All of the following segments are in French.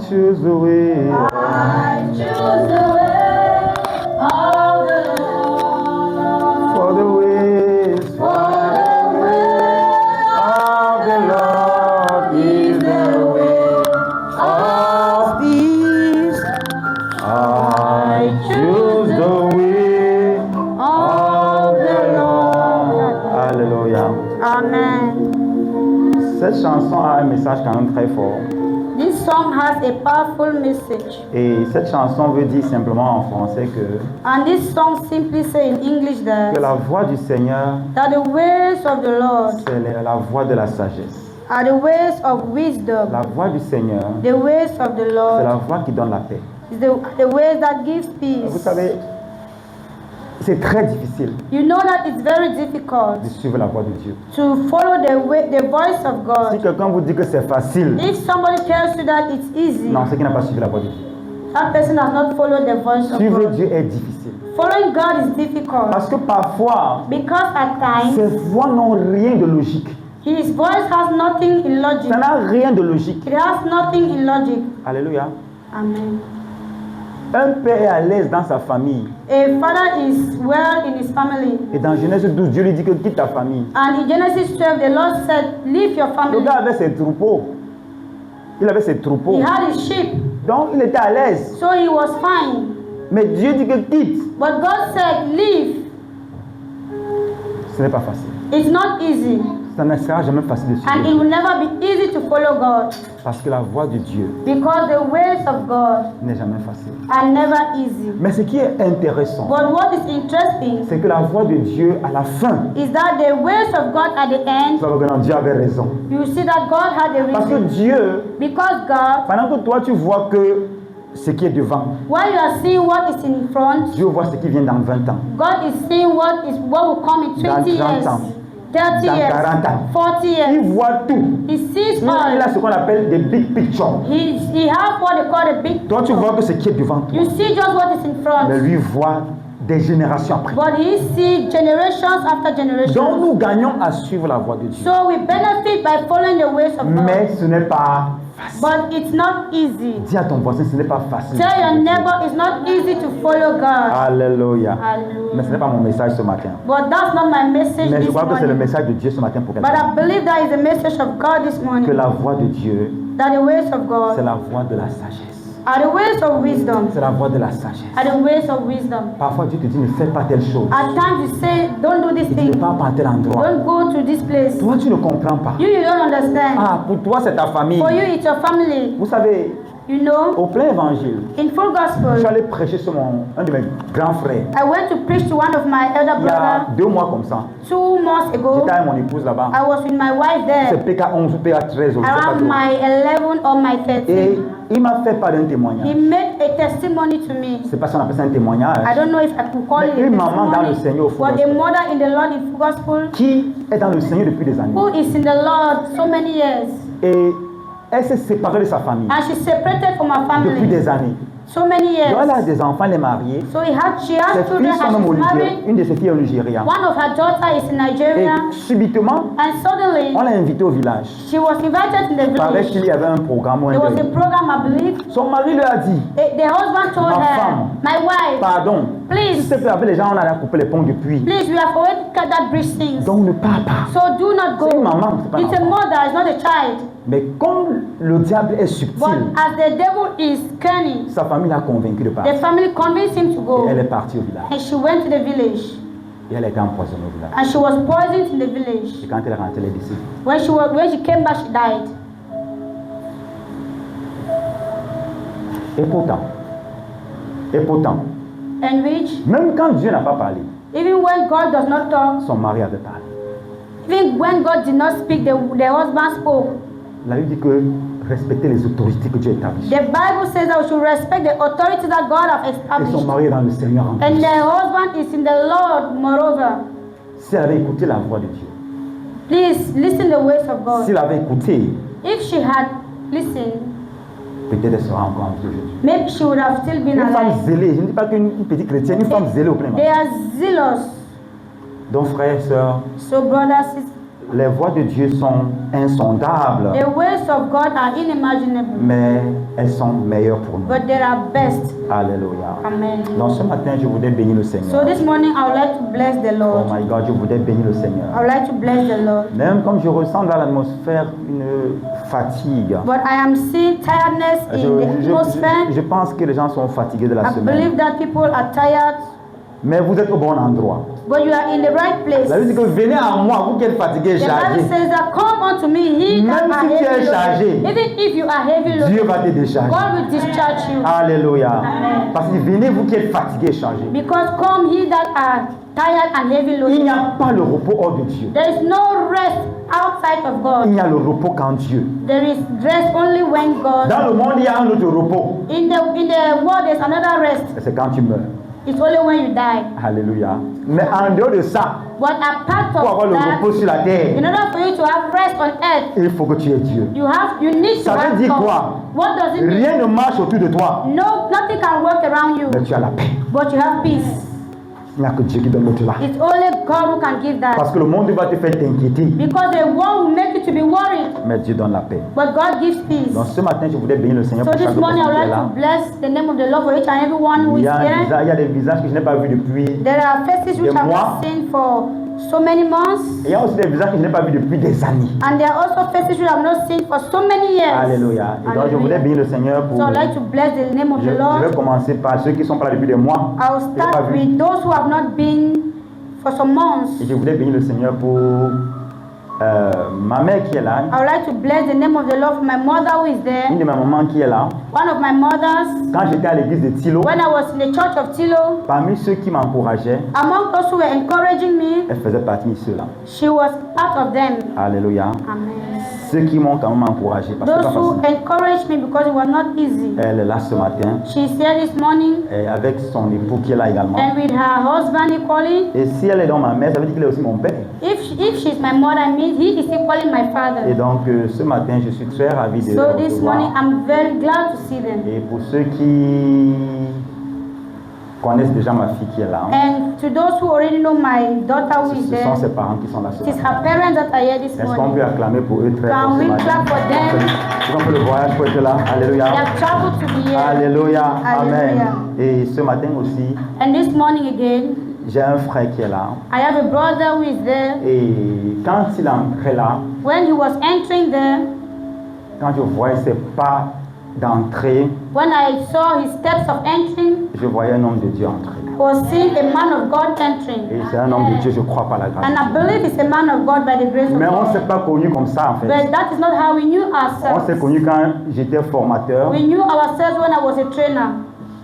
choose the way. I choose the way of the Lord. For the ways For the way of the Lord is the way of peace. I choose the way of the Lord. Alléluia. Amen. Cette chanson a un message quand même très fort. This song has a powerful message. Et cette chanson veut dire simplement en français And this song simply says in English que la voix du Seigneur, that the ways of the Lord c'est la voix de la sagesse. are the ways of wisdom. La voix du Seigneur, The ways of the c'est Lord la voix qui donne la paix. is the ways that gives peace. Vous savez, c'est très difficile You know that it's very difficult de suivre la voix de Dieu. to follow the voice of Si God. quelqu'un vous dit que c'est facile, If somebody tells you that it's easy, non, c'est qu'il n'a pas suivi la voix de Dieu. that person has not followed the voice of Suivre God. Dieu est difficile. Following God is difficult Parce que parfois, because at times ces voix n'ont rien de logique. His voice has nothing in logic. Ça n'a rien de logique. It has nothing in logic. Alléluia. Amen. Un père est à l'aise dans sa famille. A father is well in his family. Et dans Genèse 12, Dieu lui dit que quitte ta famille. And in Genesis 12, the Lord said, leave your Le family. gars avait ses troupeaux. Il avait ses troupeaux. He had his sheep, Donc il était à l'aise. so he was fine. Mais Dieu dit que quitte. But God said, leave. Ce n'est pas facile. It's not easy. Ça ne sera jamais facile de And it suivre. will never be easy to follow God Parce que la voix de Dieu because the ways of God n'est jamais facile. are never easy. Mais ce qui est intéressant, But what is interesting c'est que la voix de Dieu, à la fin, is that the ways of God at the end, tu vas regarder, Dieu avait raison. you see that God had a Parce que reason. Dieu, Because God, pendant que toi tu vois que ce qui est devant, while you are seeing what is in front, Dieu voit ce qui vient dans 20 ans. God is seeing what will come in 20 Dans 30 years, ans. 30 Dans years, 40 ans. 40 Il years. voit tout. He sees Il a all. ce qu'on appelle des big pictures. He has what they call a big Toi tu vois picture. que ce qui est devant toi. You see just what is in Mais front. lui voit des générations après. But he sees generations after Donc generations. nous gagnons à suivre la voix de Dieu. So we benefit by following the ways of Mais God. ce n'est pas facile. But it's not easy. Dis à ton voisin, ce n'est pas facile. Tell your neighbor it's not easy to follow God. Alléluia. Hallelujah. Mais ce n'est pas mon message ce matin. But that's not my message Mais je this crois que c'est le morning. message de Dieu ce matin pour But quelqu'un. I believe that is the message of God this Que morning. la voix de Dieu, That the ways of c'est God la voix de la sagesse. are the ways of wisdom. C'est la voix de la sagesse. Are the ways of wisdom. Parfois Dieu te dit ne fais pas telle chose. At times you say, don't do this Il dit ne thing. pars pas à tel endroit. Don't go to this place. Toi tu ne comprends pas. You don't understand. Ah, pour toi c'est ta famille. For you, it's your family. Vous savez, You know, au plein évangile, in full je suis gospel, allé prêcher sur un de mes grands frères. I went to preach to one of my elder Il y a brother 2 mois comme ça. 2 months ago. J'étais avec mon épouse là-bas. I was with my wife C'est there PK11 ou PK13, je ne sais pas around trop. my 11 or my 13. Et il m'a fait part d'un He témoignage. made a testimony to me. C'est pas si on appelle ça un témoignage. I don't know if I could call it Mais a une maman dans le testimony, Seigneur au full but a gospel. mother in the Lord in full gospel Qui est dans le Seigneur depuis des années. who is in the Lord so many years, Et elle s'est séparée de sa famille and she's separated from her depuis family des années. so many Donc elle a years. des enfants, elle est mariée. So she has Ses children filles sont and même au she's Nigeria. married. Une de ses filles est au Nigeria. One of her daughter is in Et Nigeria, subitement, and suddenly on l'a invitée au village. she was invited in the Paraît village. qu'il y avait un programme ou un There was a deuil. program, I believe. Son mari lui a dit, The husband told Ma her, femme. my wife, pardon, si please, c'est fait avec les gens, on a coupé les ponts depuis. please, we have already cut that bridge things. Donc ne pars pas. So do not C'est une go. maman, c'est pas un It's a enfant. mother, it's not a child. Mais comme le diable est But subtil, as the devil is cunning, sa famille l'a convaincu de the partir. family convinced him to Et go. elle est partie au village. And she went to the village. Et elle a été empoisonnée au village. And she was poisoned in the village. Et quand elle est rentrée, elle est décédée. When she came back, she died. Et pourtant, And which, même quand Dieu n'a pas parlé, even when God does not talk, son mari avait parlé. even when God did not speak, the husband spoke. La Bible dit que respecter les autorités que Dieu établit. The Bible says that we should respect the authority that God has Et son established. mari est dans le Seigneur en And plus. the husband is in the Lord, moreover. Si elle avait écouté la voix de Dieu, Please listen the ways of God. s'il avait écouté, If she had listened, peut-être elle sera encore en vie aujourd'hui. maybe she would have still been Une femme alive. zélée, je ne dis pas qu'une petite chrétienne, une femme zélée au plein. They are zealous. Donc frères et sœurs, So brothers, sisters, les voies de Dieu sont insondables, The ways of God are unimaginable, mais elles sont meilleures pour nous. but they are best. Alléluia. Amen. Donc ce matin, je voudrais bénir le Seigneur. So this morning I would like to bless the Oh Lord. my God, je voudrais bénir le I Seigneur. would like to bless the Lord. Même comme je ressens dans l'atmosphère une fatigue. But I am seeing tiredness in the atmosphere. Je pense que les gens sont fatigués de la I semaine. believe that people are tired, Mais vous êtes au bon endroit. but you are in the right place. La Bible dit que venez à moi, vous qui êtes fatigués et The chargés. Bible says that come unto me, he that Même are si tu es heavy chargé, loaded. Even if you are heavy Dieu loaded, va te décharger. God will discharge you. Alléluia. Amen. Parce que venez, vous qui êtes fatigués et chargés. Because come he that are tired and heavy Il loaded. n'y a pas le repos hors de Dieu. There is no rest outside of Il God. y a le repos qu'en Dieu. There is rest only when God. Dans le monde, il y a un autre repos. In the world, there's another rest. C'est quand tu meurs. It's only when you die. Alléluia. Mais en dehors de ça, But apart pour avoir of le that, repos sur la in terre, order for you to have rest on earth, il faut que tu aies Dieu. you need to Ça veut have dire God. quoi? What does it mean? Rien ne marche autour de toi, No, nothing can work around you, mais tu as la paix. but you have peace. Il n'y a que Dieu qui donne l'autre là. It's only God who can give that. Parce que le monde va te faire t'inquiéter, Because the world will make you to be worried, mais Dieu donne la paix. but God gives peace. Donc ce matin, je voudrais bénir le Seigneur So pour chaque this morning I would personne qui est like là. to bless the name of the Lord for each and everyone who Il is y a, here. il y a des visages que je n'ai pas vus depuis. There are faces which Des I have mois. not seen for so many months, Et il y a aussi des visages que je n'ai pas vus depuis des années. and there are also faces which I have not seen for so many years. Alléluia. Et donc je voudrais Hallelujah. bénir le Seigneur pour. So I'd like to bless the name of Je the vais Lord. commencer par ceux qui sont pas là depuis des mois. I'll Je n'ai pas start vu. with those who have not been for some months. Et je voudrais bénir le Seigneur pour ma mère qui est là, I would like to bless the name of the Lord for my mother who is une there. de mes mamans qui est là. One of my mothers, Quand j'étais à l'église de Tilo, when I was in the church of Tilo, parmi ceux qui m'encourageaient, among those who were encouraging me, elle faisait partie de ceux-là. she was part of them. Alléluia. Amen. Ceux qui m'ont quand même encouragé, parce que c'est Those pas who facile. encouraged me because it was not easy. Elle est là ce matin, She's here this morning, et avec son époux qui est là également. and with her husband equally. Et si elle est dans ma mère, ça veut dire qu'elle est aussi mon père. If she's my mother, I mean he is equally my Et father. donc ce matin, je suis très ravi de So les this morning, recevoir. I'm very glad to see them. Et pour ceux qui connaissent déjà ma fille qui est là, And to those who already know my daughter who is ce sont there, ses parents qui sont là ce it is matin. her parents that are here this Est-ce qu'on peut morning. acclamer pour eux très Can fort ce we matin? clap for them? Est-ce qu'on peut le voyage pour être là? Alléluia. They have traveled to be here. Alléluia. Hallelujah. Amen. Et ce matin aussi, And this morning again, j'ai un frère qui est là. I have a brother who is there. Et quand il entrait là, When he was entering there, quand je voyais ses pas d'entrée, when I saw his steps of entering, je voyais un homme de Dieu entrer. I was seeing a man of God entering. Et c'est un homme de Dieu, je crois, par la grâce. And I believe he's a man of God by the grace of Mais on ne s'est God. pas connu comme ça en fait. But that is not how we knew On s'est ourselves. connu quand j'étais formateur We knew ourselves when I was a trainer,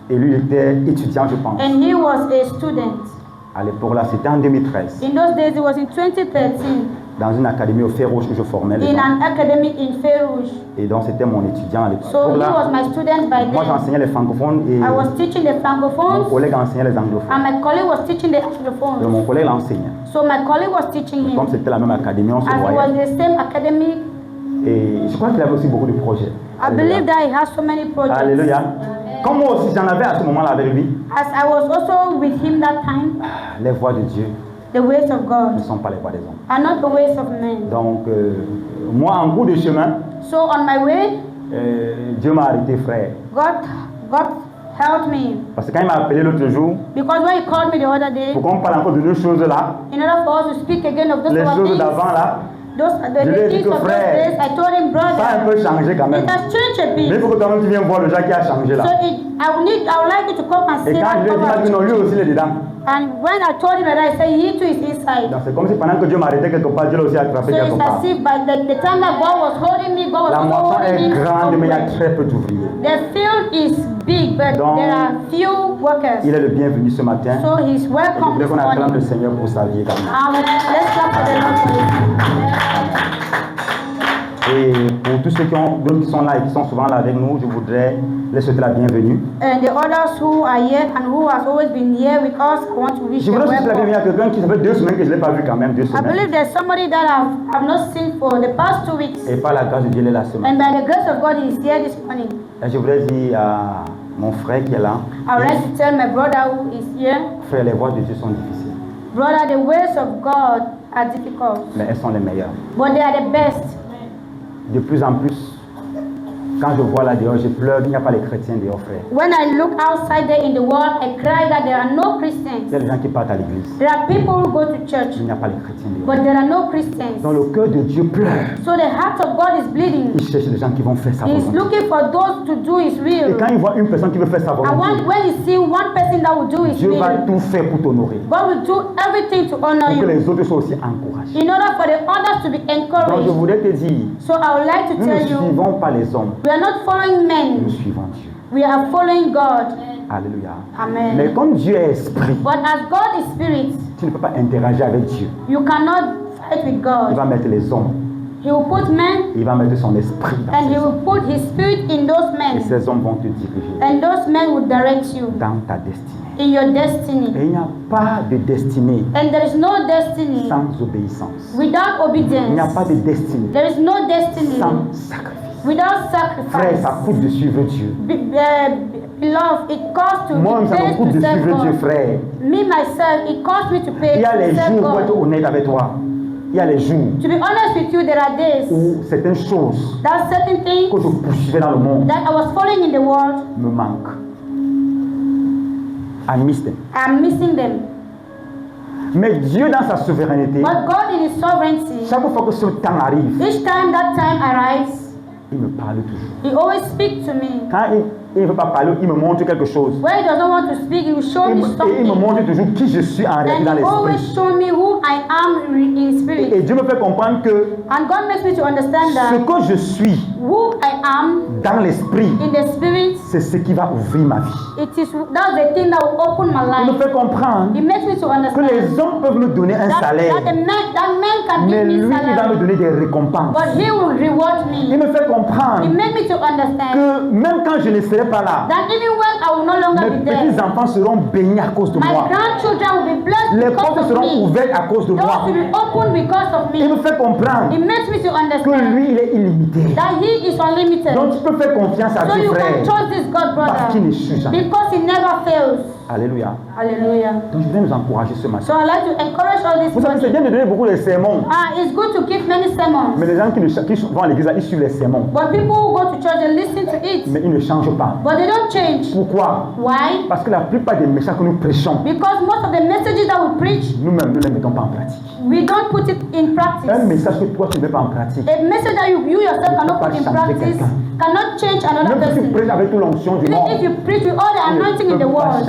et lui était étudiant, je pense. and he was a student. À l'époque là, c'était en 2013, In those days, it was in 2013, dans une académie au Fer Rouge où je formais les in gens. an academy in Ferouge. Et donc c'était mon étudiant à l'époque. So he Là, was my student by moi then. j'enseignais les francophones et I was teaching the mon francophones, collègue enseignait les anglophones. and my colleague was teaching the Et anglophones. mon collègue l'enseignait. So my colleague was teaching Comme him, c'était la même académie, on se as he was voyait. the same academy. Et je crois qu'il avait aussi beaucoup de projets. I believe that he has so many projects. Alléluia. Comme moi aussi j'en avais à ce moment-là avec lui, As I was also with him that time, les voies de Dieu the ways of ne God sont pas les voies des hommes. are not the ways of men. Donc moi en cours de chemin, So on my way, Dieu m'a arrêté frère. God helped me. Parce que quand il m'a appelé l'autre jour, Because when he called me the other day, pour qu'on parle encore de deux choses là, in order for us to speak again of those les other choses things, d'avant là, the Je lui ai dit things que of those frère, days, I told him, ça a un brother, peu changé quand même. it has changed a Mais il bit. faut que toi-même tu viennes voir le Jean qui a changé là. So I would like you to come and Et see quand je lui ai dit, that. que non, lui aussi il est dedans. And when I told him that, I said he too is inside. Donc c'est comme si pendant que Dieu m'arrêtait quelque part, Dieu l'a aussi attrapé So quelque it's part. as if by the time that God was holding me, God was La also moisson holding est me. grande, mais il y a somewhere. très peu d'ouvriers. The field is big, but Donc, there are few workers. Il est le bienvenu ce matin. So he's Et je welcome voudrais this qu'on acclame le morning. Seigneur pour sa vie également. Let's clap for the Lord for this. Et pour tous ceux d'autres qui sont là et qui sont souvent là avec nous, je voudrais les souhaiter la bienvenue. And the others who are here and who has always been here with us, I want to wish Je them voudrais souhaiter la bienvenue welcome. à quelqu'un qui ça fait 2 semaines que je ne l'ai pas vu quand même, 2 I semaines. believe there's somebody that I've not seen for the past 2 weeks. Et par la grâce de Dieu, il est là ce matin. And by the grace of God, he is here this morning. Et je voudrais dire à mon frère qui est là, I would like to tell my brother who is here, frère, les voies de Dieu sont difficiles. brother, the ways of God are difficult, mais elles sont les meilleures. but they are the best. De plus en plus, quand je vois là dehors, je pleure, il n'y a pas les chrétiens dehors, frère. When I look outside there in the world, I cry that there are no Christians. Il y a des gens qui partent à l'église, There are people who go to church, il n'y a pas les chrétiens dehors. but there are no Christians. Donc le cœur de Dieu pleure. So the heart of God is bleeding. Il cherche des gens qui vont faire sa He is volonté. looking for those to do His Et will. quand il voit une personne qui veut faire sa And volonté, when you see one person that will do His Dieu va will, tout faire pour t'honorer. God will do everything to honor Pour que you, les autres soient aussi encouragés. in order for the others to be Donc je encouraged. voudrais te dire, So I would like to nous ne tell you, suivons pas les hommes, we are not following nous men, suivons Dieu. we are following God. Alléluia. Amen. Mais comme Dieu est esprit, But as God is spirit, tu ne peux pas interagir avec Dieu. you cannot fight with Il God. va mettre les hommes, He will put men il va mettre son esprit dans and ces He hommes. will put His spirit in those Et men, ces hommes vont te diriger and those men will direct you dans ta destinée. in your destiny. Et il n'y a pas de destinée And there is no destiny sans obéissance. without Il n'y a obedience. pas de destinée There is no destiny sans sacrifice. without Frère, sacrifice. ça coûte de suivre Dieu. Beloved, it costs to Moi, ça me pay coûte to de serve suivre Dieu, God. frère. Me myself, it costs me to pay Il y a les to serve jours, pour être God. honnête avec toi, il y a les jours To be honest with you, there are days où certaines choses that certain things que je poursuivais dans le monde that I was following in the world, me manquent. I miss them. I'm missing them. Mais Dieu, dans sa souveraineté, But God in His sovereignty, chaque fois que ce temps arrive, each time that time arrives, il me parle toujours. He always speaks to me. Quand il ne veut pas parler, il me montre quelque chose. When He doesn't want to speak, He will show Et me il me something. montre toujours qui je suis en réalité And dans He always l'esprit. show me who I am in spirit. Et Dieu me fait comprendre que And God makes me to understand ce that que je suis who I am dans l'esprit, in the spirit, c'est ce qui va ouvrir ma vie. that's the thing that will open my Il me life. fait comprendre It makes me to que understand les hommes peuvent me donner un salaire, that man can mais give lui, me il va me salary, donner des récompenses. but He will reward Il me. me fait comprendre It makes me to understand que même quand je ne serai pas là, that even when I will no longer mes be there, petits-enfants seront bénis à cause de my moi. grandchildren will be blessed Les because portes of seront me. ouvertes à cause de Doors moi. will be opened because of Il me me. fait comprendre It makes me to que understand lui, il est illimité. that He is unlimited. Donc tu peux faire confiance à So Dieu, you frère, can trust this God, parce qu'il brother, n'échoue jamais. because He never fails. Alléluia. Hallelujah. Donc je voudrais nous encourager ce matin. So I like to encourage all this Vous savez, c'est morning. bien de donner beaucoup de sermons, It's good to give many sermons, mais les gens qui vont à l'église, là, ils suivent les sermons, but people who go to church and listen to it, mais ils ne changent pas. but they don't change. Pourquoi? Why? Parce que la plupart des messages que nous prêchons, Because most of the messages that we preach, nous-mêmes, nous ne les mettons pas en pratique. we don't put it in Un practice. message que toi, tu ne mets pas en pratique. A message that you yourself cannot put in practice cannot change another Même si tu person. prêches avec toute l'onction du Even monde, if you preach with all the anointing in the world,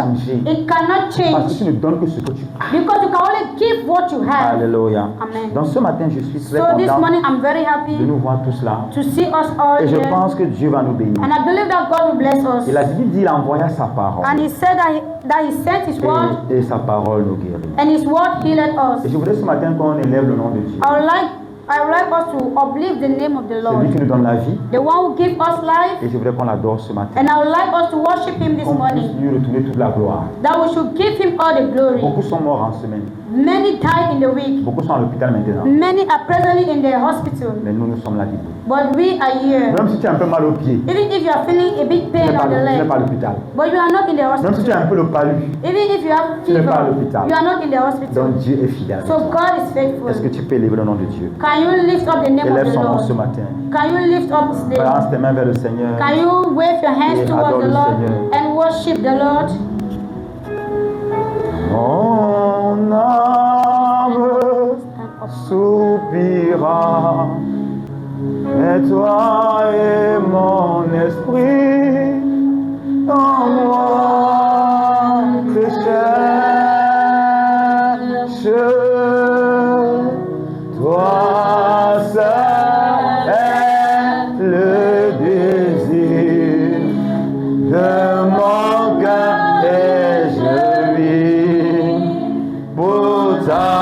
it cannot parce que change tu ne donnes que ce que tu as. because you can only give what you have. Alléluia. Amen. Donc ce matin, je suis très So this content morning I'm very de happy nous voir tous là. to see us all Et je here, pense que Dieu va nous bénir. and I believe that God will bless us. Il a dit, il envoya sa parole. And He said that He sent His word, Et sa parole nous guérit. and His word healed us. Et je voudrais ce matin qu'on élève le nom de Dieu. I would like us to uplift the name of the C'est lui Lord, qui nous donne la vie. the one who gives us life, Et je voudrais qu'on l'adore ce matin. and I would like us to worship Him this Qu'on puisse morning, lui retourner toute la gloire. that we should give Him all the glory. Beaucoup sont morts en semaine. Many died in the week. Beaucoup sont à l'hôpital maintenant. Many are presently in the hospital, Mais nous, nous sommes là debout. but we are here. Même si tu as un peu mal au pied, Even if you are feeling a big tu n'es pain pas, on the tu n'es leg, pas à l'hôpital. but you are not in the Même si tu as hospital. un peu le palu, Even if you have tu n'es pas à fever, l'hôpital. you are not in the hospital. Donc Dieu est fidèle. avec So toi. God is faithful. Est-ce que tu peux élever le nom de Dieu? Can you lift up the name of Élève the son nom ce Lord? matin. Can you lift up His name? Balance tes mains vers le Seigneur. Can you wave your hands Et towards adore the le Lord Seigneur. and worship the Lord? Mon âme soupira, et toi et mon esprit en moi te cherche. Toi seul est le désir de mon cœur et je vis pour t'adorer.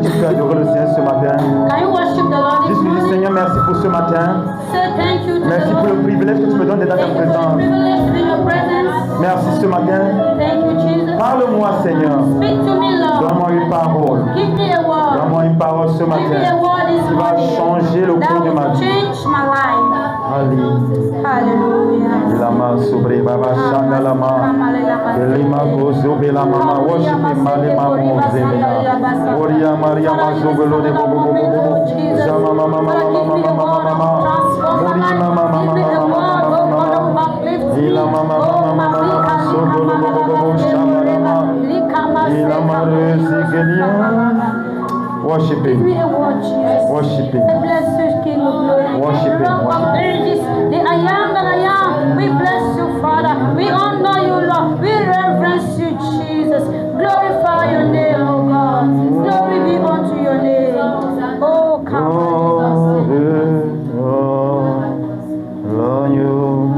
tu peux adorer le Seigneur ce matin? Can you worship the Lord this Dis-lui, morning? Seigneur, merci pour ce matin. Say thank you to Merci the pour Lord. le privilège que tu me donnes d'être dans ta Thank you for the présence. privilege to be in your presence. Merci ce matin. Thank you, Jesus. Parle-moi, Seigneur. Speak to me, Lord. Donne-moi une parole. Give me a word. Donne-moi une parole ce Give me a matin word this qui va morning changer le that cours de ma will vie. change my life. Hallelujah. Lama sobre baba shanda lama Elima gozo bela mama worship him male mama ozemena Oria Maria mazogolo de bobo bobo bobo Zama mama mama mama mama mama Mori mama mama mama mama Ila mama mama mama sogolo bobo bobo shama lama Ila marezi gelia Worship him. Worship him. Bless you, King of Glory. Worship him. Rock of ages, the I am that I am. We bless you, Father. We honor you, Lord. We reverence you, Jesus. Glorify your name, oh God. Glory be unto your name. Oh, come. L'agneau,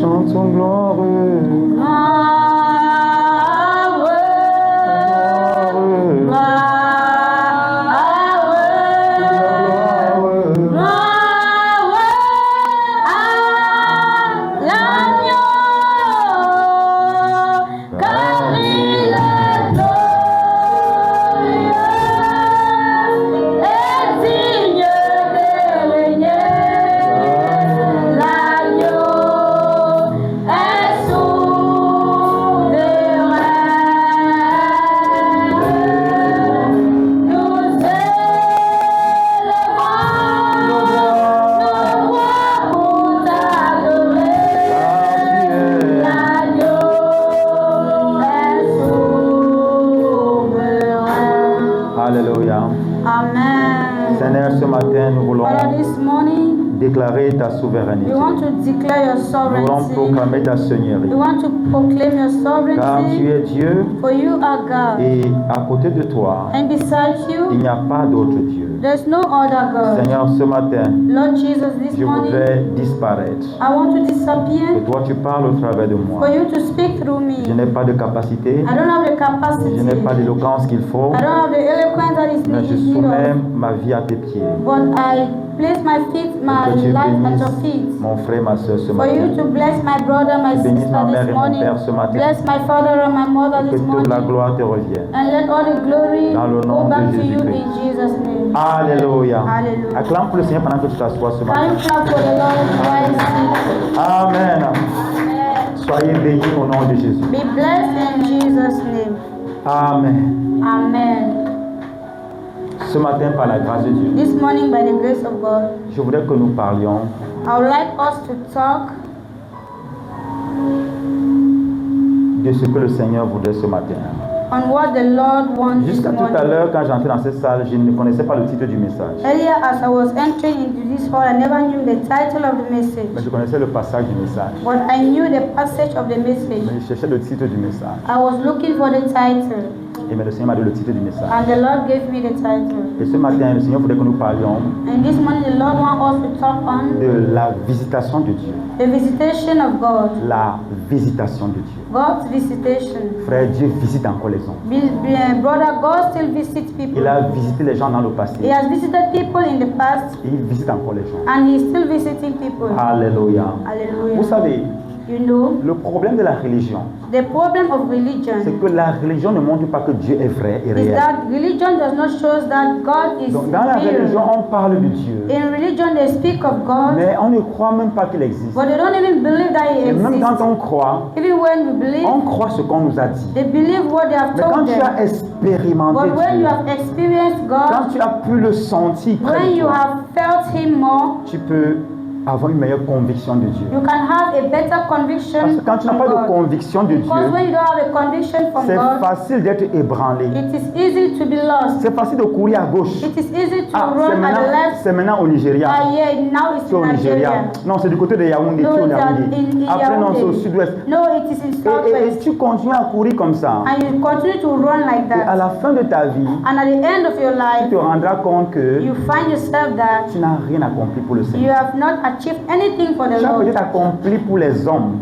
chantons gloire. Déclarer ta souveraineté. We want to declare your Nous voulons sovereignty. proclamer ta seigneurie. We want to proclaim your Car tu sovereignty. es Dieu For you are God. et à côté de toi, And beside il you, n'y a pas d'autre Dieu. there's no other God. Seigneur, ce matin, Lord Jesus, this je morning, voudrais disparaître. I want to Que disappear. toi, tu parles au travers de moi. For you to speak through me. Je n'ai pas de capacité, I don't have the capacity. je n'ai pas l'éloquence qu'il faut, I don't have the eloquence that is mais je needed. soumets ma vie à tes pieds. But I place my feet, my Que tu life at your bénisses feet. mon frère, ma soeur ce For you matin. to bless my brother, my Bénisse sister ma mère this et mon morning. père ce matin. Bless my father and my mother Que this toute la morning. gloire te revienne. And let all the glory Dans le go nom de back to you Jésus-Christ. in Jesus' name. Alléluia. Hallelujah. Acclame pour le Seigneur pendant que tu t'assois ce Can matin. you clap for the Lord while I sing? Amen. Soyez bénis au nom de Jésus. Be blessed in Jesus' name. Amen. Amen. Ce matin, par la grâce de Dieu, This morning, by the grace of God, je voudrais que nous parlions I would like us to talk de ce que le Seigneur voudrait ce matin. on what the Lord wants this Jusqu'à tout à morning. l'heure, quand j'entrais dans cette salle, je ne connaissais pas le titre du message. Earlier, as I was entering into this hall, I never knew the title of the Mais message, je connaissais le passage du message. but I knew the passage of the message. Mais je cherchais le titre du message. I was looking for the title, Et mais le Seigneur m'a donné le titre du message. and the Lord gave me the title. Et ce matin, le Seigneur voudrait que nous parlions And this morning, the Lord wants us to talk on de la visitation de Dieu. the visitation of God, La visitation de Dieu. God's visitation. Frère, Dieu visite encore les hommes. Brother, God still visits people. Il a visité les gens dans le passé. He has visited people in the past, Et il visite encore les gens. and He's still visiting people. Alléluia. Vous Hallelujah. savez, You know, le problème de la religion, the problem of c'est religion que la religion ne montre pas que Dieu est vrai et is réel. that religion does not show that God is Donc, dans la religion, real. on parle de Dieu, In religion, they speak of God, mais on ne croit même pas qu'il existe. but they don't even believe that He Et même quand exists. on croit, Even when we believe, on croit ce qu'on nous a dit. they believe what they have Mais quand told tu them. as expérimenté But when you Dieu, have experienced quand God, tu as pu le sentir près when de you toi, have felt Him more, tu peux avoir une meilleure conviction de Dieu. you can have a better Parce conviction que quand tu n'as from pas de God. conviction de Because Dieu, when you don't have a conviction from c'est God, facile d'être ébranlé. it is easy to be lost. C'est facile de courir à gauche. It is easy to Ah, run at the left. c'est maintenant au Nigeria. Yeah, now it's Tu es in au Nigeria. Nigeria. Non, c'est du côté de Yaoundé. No, Tu es au it's Yaoundé. in Après, non, c'est au Yaoundé. sud-ouest. No, it is in Et southwest. tu continues à courir comme ça. And you continue to run like Et à that. la fin de ta vie, And at the end of your tu life, te rendras compte que you find yourself that tu n'as rien accompli pour le you Seigneur. have not achieved anything for the Tu as Lord. peut-être accompli pour les hommes.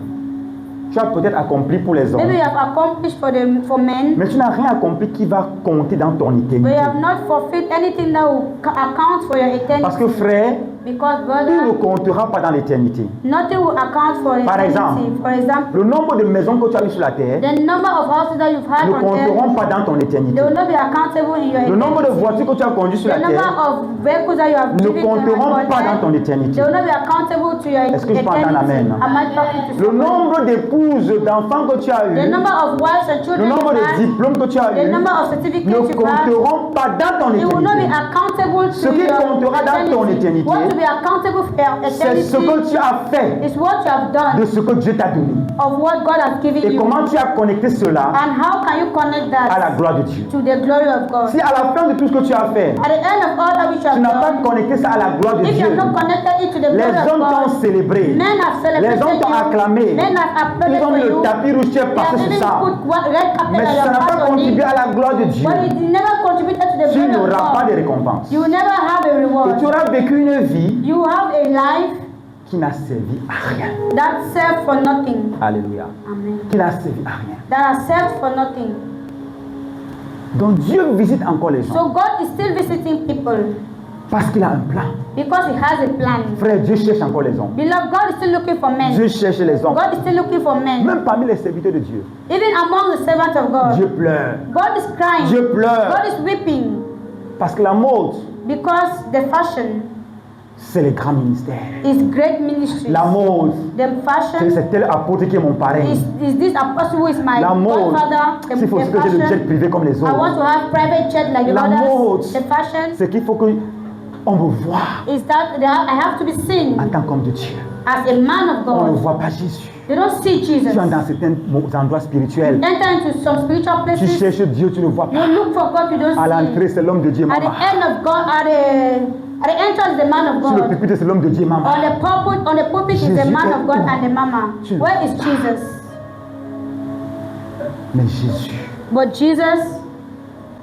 tu as peut-être accompli pour les hommes, Maybe you have accomplished for men, mais tu n'as rien accompli qui va compter dans ton but éternité. you have not fulfilled anything that will account for your eternity. Parce que frère, Because tout ne brother, comptera pas dans l'éternité. nothing will account for Par eternity. exemple, For example, le nombre de maisons que tu as eues sur la terre the number of houses that you've had ne on compteront earth, pas dans ton éternité. they will not be accountable in your Le nombre de eternity. voitures que tu as conduites sur The la number terre of vehicles that you have ne driven compteront on pas dans earth, ton éternité. they will not be accountable to your Est-ce que je peux entendre eternity. amen? Am I talking to Le somebody? nombre d'épouses, d'enfants que tu as The eues, number of wives and le children nombre you've de had, diplômes que tu as the eus, number of ne certificates you've had, compteront pas dans ton it will not be éternité. accountable to Ce qui your comptera dans ton éternité, What to be accountable for your C'est ce que eternity tu as fait is what you have done de ce que Dieu t'a donné. of what God has given Et you. comment tu as connecté cela And how can you connect à la that gloire de Dieu. to the glory of God? Si à la fin de tout ce que tu as fait, At the end of all that which you tu have n'as pas done, connecté ça à la gloire de if you Dieu, have not connected it to the les glory of hommes t'ont God, célébré, men have les celebrated hommes t'ont you, acclamé, men have applauded ils ont for mis le you, tapis rouge, tu es they passé have sur even ça. put red carpet Mais on ça your n'a pas path on contribué it, à la gloire de Dieu. but it never contributed to the Tu glory of n'auras pas de God. récompense. You will never have a Et reward. tu auras vécu une vie You have a life qui n'a servi à rien. that served for nothing. Alléluia. Amen. Qui n'a servi à rien. That has served for nothing. Donc Dieu visite encore les gens So God is still visiting people parce qu'il a un plan. because He has a plan. Frère, Dieu cherche encore les hommes. Beloved, God is still looking for men. Dieu cherche les hommes. God is still looking for men. Même parmi les serviteurs de Dieu. Even among the servants of God. Dieu pleure. God is crying. Dieu pleure. God is weeping Parce que la mode, because the fashion c'est les grands ministères. is great ministry. La mode, The fashion c'est tel apôtre qui est mon parrain. is this apostle who is my La mode, godfather. The, c'est faut the que j'ai le jet fashion, privé comme les I want autres. to have private jet like the La mode, others. The fashion c'est qu'il faut qu'on me voie is that I have to be seen en tant qu'homme de Dieu. as a man of On ne God. voit pas Jésus. They don't see Jesus. Tu es dans certains endroits spirituels. Enter into some spiritual Tu places. cherches Dieu, tu ne le vois You pas. look for God, you don't À see. l'entrée, c'est l'homme de Dieu, At the maman. end of God, at the entrance, the man of Sur le God. pupitre, c'est l'homme de Dieu, maman. On the pulpit is the Jésus man est of God où? and the mama. Jésus. Where is Jesus? Mais Jésus But Jesus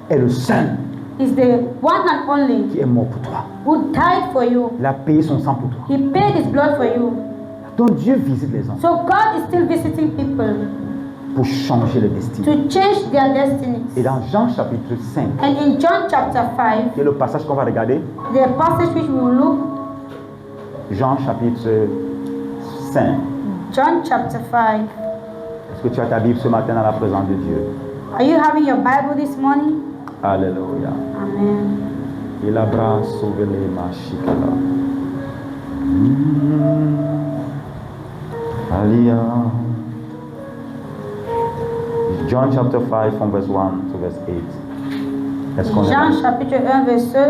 est le seul is the one and only qui est mort pour toi. who died for you. Il a payé son sang pour toi. He paid his blood for you. Donc Dieu visite les hommes So God is still visiting people pour changer le destin. to change their destinies. Et dans Jean chapitre 5, And in John chapter 5, qui est le passage qu'on va regarder, the passage which we will look, Jean chapitre 5. John chapter 5. Est-ce que tu as ta Bible ce matin dans la présence de Dieu? Are you having your Bible this morning? Alléluia. Amen. Il a bras sauvé les machikala. Alléluia. John chapter 5 from verse 1 to verse 8. Est-ce qu'on est Jean là? chapitre 1 verset